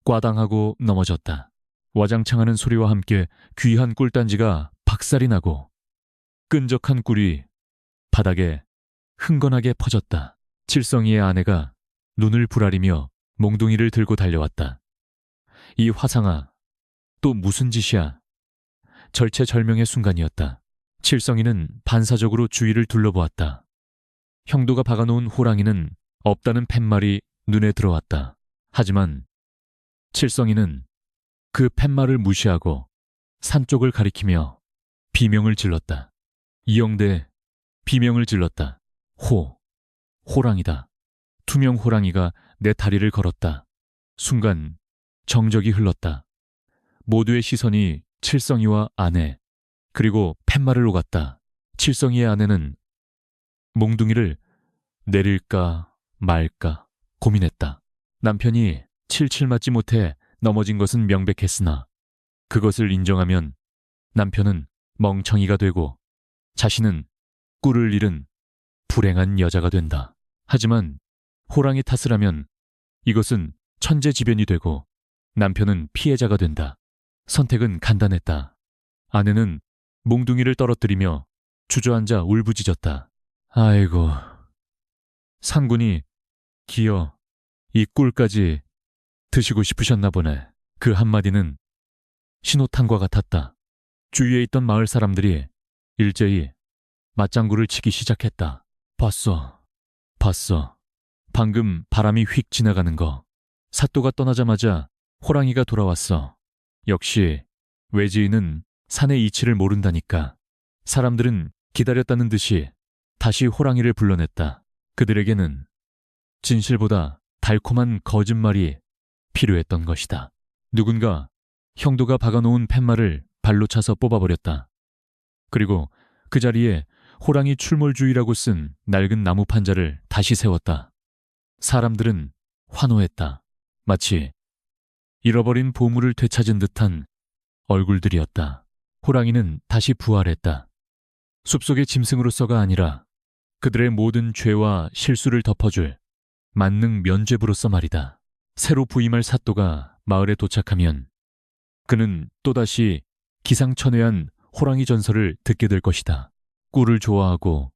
꽈당하고 넘어졌다. 와장창하는 소리와 함께 귀한 꿀단지가 박살이 나고 끈적한 꿀이 바닥에 흥건하게 퍼졌다. 칠성이의 아내가 눈을 부라리며 몽둥이를 들고 달려왔다. 이 화상아, 또 무슨 짓이야? 절체절명의 순간이었다. 칠성이는 반사적으로 주위를 둘러보았다. 형도가 박아놓은 호랑이는 없다는 팻말이 눈에 들어왔다. 하지만 칠성이는 그 팻말을 무시하고 산 쪽을 가리키며 비명을 질렀다. 이영대 비명을 질렀다. 호랑이다. 투명 호랑이가 내 다리를 걸었다. 순간 정적이 흘렀다. 모두의 시선이 칠성이와 아내 그리고 팻말을 오갔다. 칠성이의 아내는 몽둥이를 내릴까 말까 고민했다. 남편이 칠칠 맞지 못해 넘어진 것은 명백했으나 그것을 인정하면 남편은 멍청이가 되고 자신은 꿀을 잃은 불행한 여자가 된다. 하지만 호랑이 탓을 하면 이것은 천재지변이 되고 남편은 피해자가 된다. 선택은 간단했다. 아내는 몽둥이를 떨어뜨리며 주저앉아 울부짖었다. 아이고, 상군이 기어 이 꿀까지 드시고 싶으셨나 보네. 그 한마디는 신호탄과 같았다. 주위에 있던 마을 사람들이 일제히 맞장구를 치기 시작했다. 봤어. 방금 바람이 휙 지나가는 거. 사또가 떠나자마자 호랑이가 돌아왔어. 역시 외지인은 산의 이치를 모른다니까. 사람들은 기다렸다는 듯이 다시 호랑이를 불러냈다. 그들에게는 진실보다 달콤한 거짓말이 필요했던 것이다. 누군가 형도가 박아놓은 팻말을 발로 차서 뽑아버렸다. 그리고 그 자리에 호랑이 출몰주의라고 쓴 낡은 나무 판자를 다시 세웠다. 사람들은 환호했다. 마치 잃어버린 보물을 되찾은 듯한 얼굴들이었다. 호랑이는 다시 부활했다. 숲속의 짐승으로서가 아니라 그들의 모든 죄와 실수를 덮어줄 만능 면죄부로서 말이다. 새로 부임할 사또가 마을에 도착하면 그는 또다시 기상천외한 호랑이 전설을 듣게 될 것이다. 꿀을 좋아하고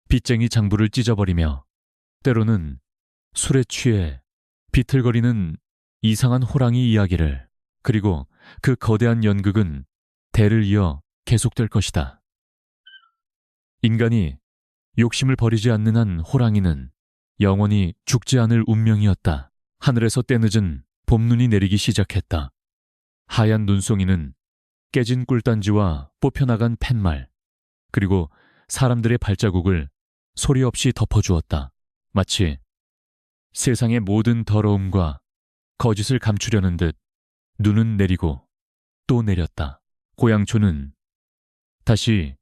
빚쟁이 장부를 찢어버리며 때로는 술에 취해 비틀거리는 이상한 호랑이 이야기를, 그리고 그 거대한 연극은 대를 이어 계속될 것이다. 인간이 욕심을 버리지 않는 한 호랑이는 영원히 죽지 않을 운명이었다. 하늘에서 때늦은 봄눈이 내리기 시작했다. 하얀 눈송이는 깨진 꿀단지와 뽑혀나간 팻말, 그리고 사람들의 발자국을 소리 없이 덮어주었다. 마치 세상의 모든 더러움과 거짓을 감추려는 듯 눈은 내리고 또 내렸다. 고향촌은 다시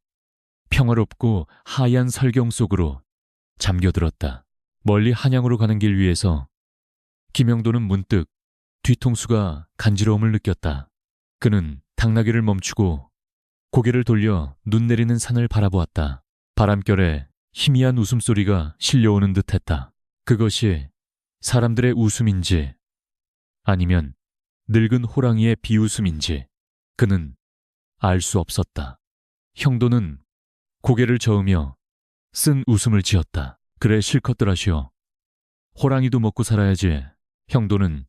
평화롭고 하얀 설경 속으로 잠겨들었다. 멀리 한양으로 가는 길 위에서 김영도는 문득 뒤통수가 간지러움을 느꼈다. 그는 당나귀를 멈추고 고개를 돌려 눈 내리는 산을 바라보았다. 바람결에 희미한 웃음소리가 실려오는 듯했다. 그것이 사람들의 웃음인지 아니면 늙은 호랑이의 비웃음인지 그는 알 수 없었다. 형도는 고개를 저으며 쓴 웃음을 지었다. 그래, 실컷들 하시오. 호랑이도 먹고 살아야지. 형도는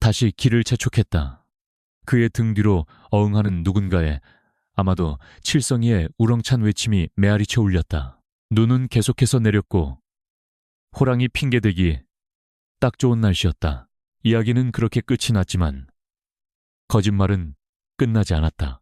다시 길을 재촉했다. 그의 등 뒤로 어흥하는 누군가의, 아마도 칠성이의 우렁찬 외침이 메아리쳐 울렸다. 눈은 계속해서 내렸고 호랑이 핑계대기 딱 좋은 날씨였다. 이야기는 그렇게 끝이 났지만 거짓말은 끝나지 않았다.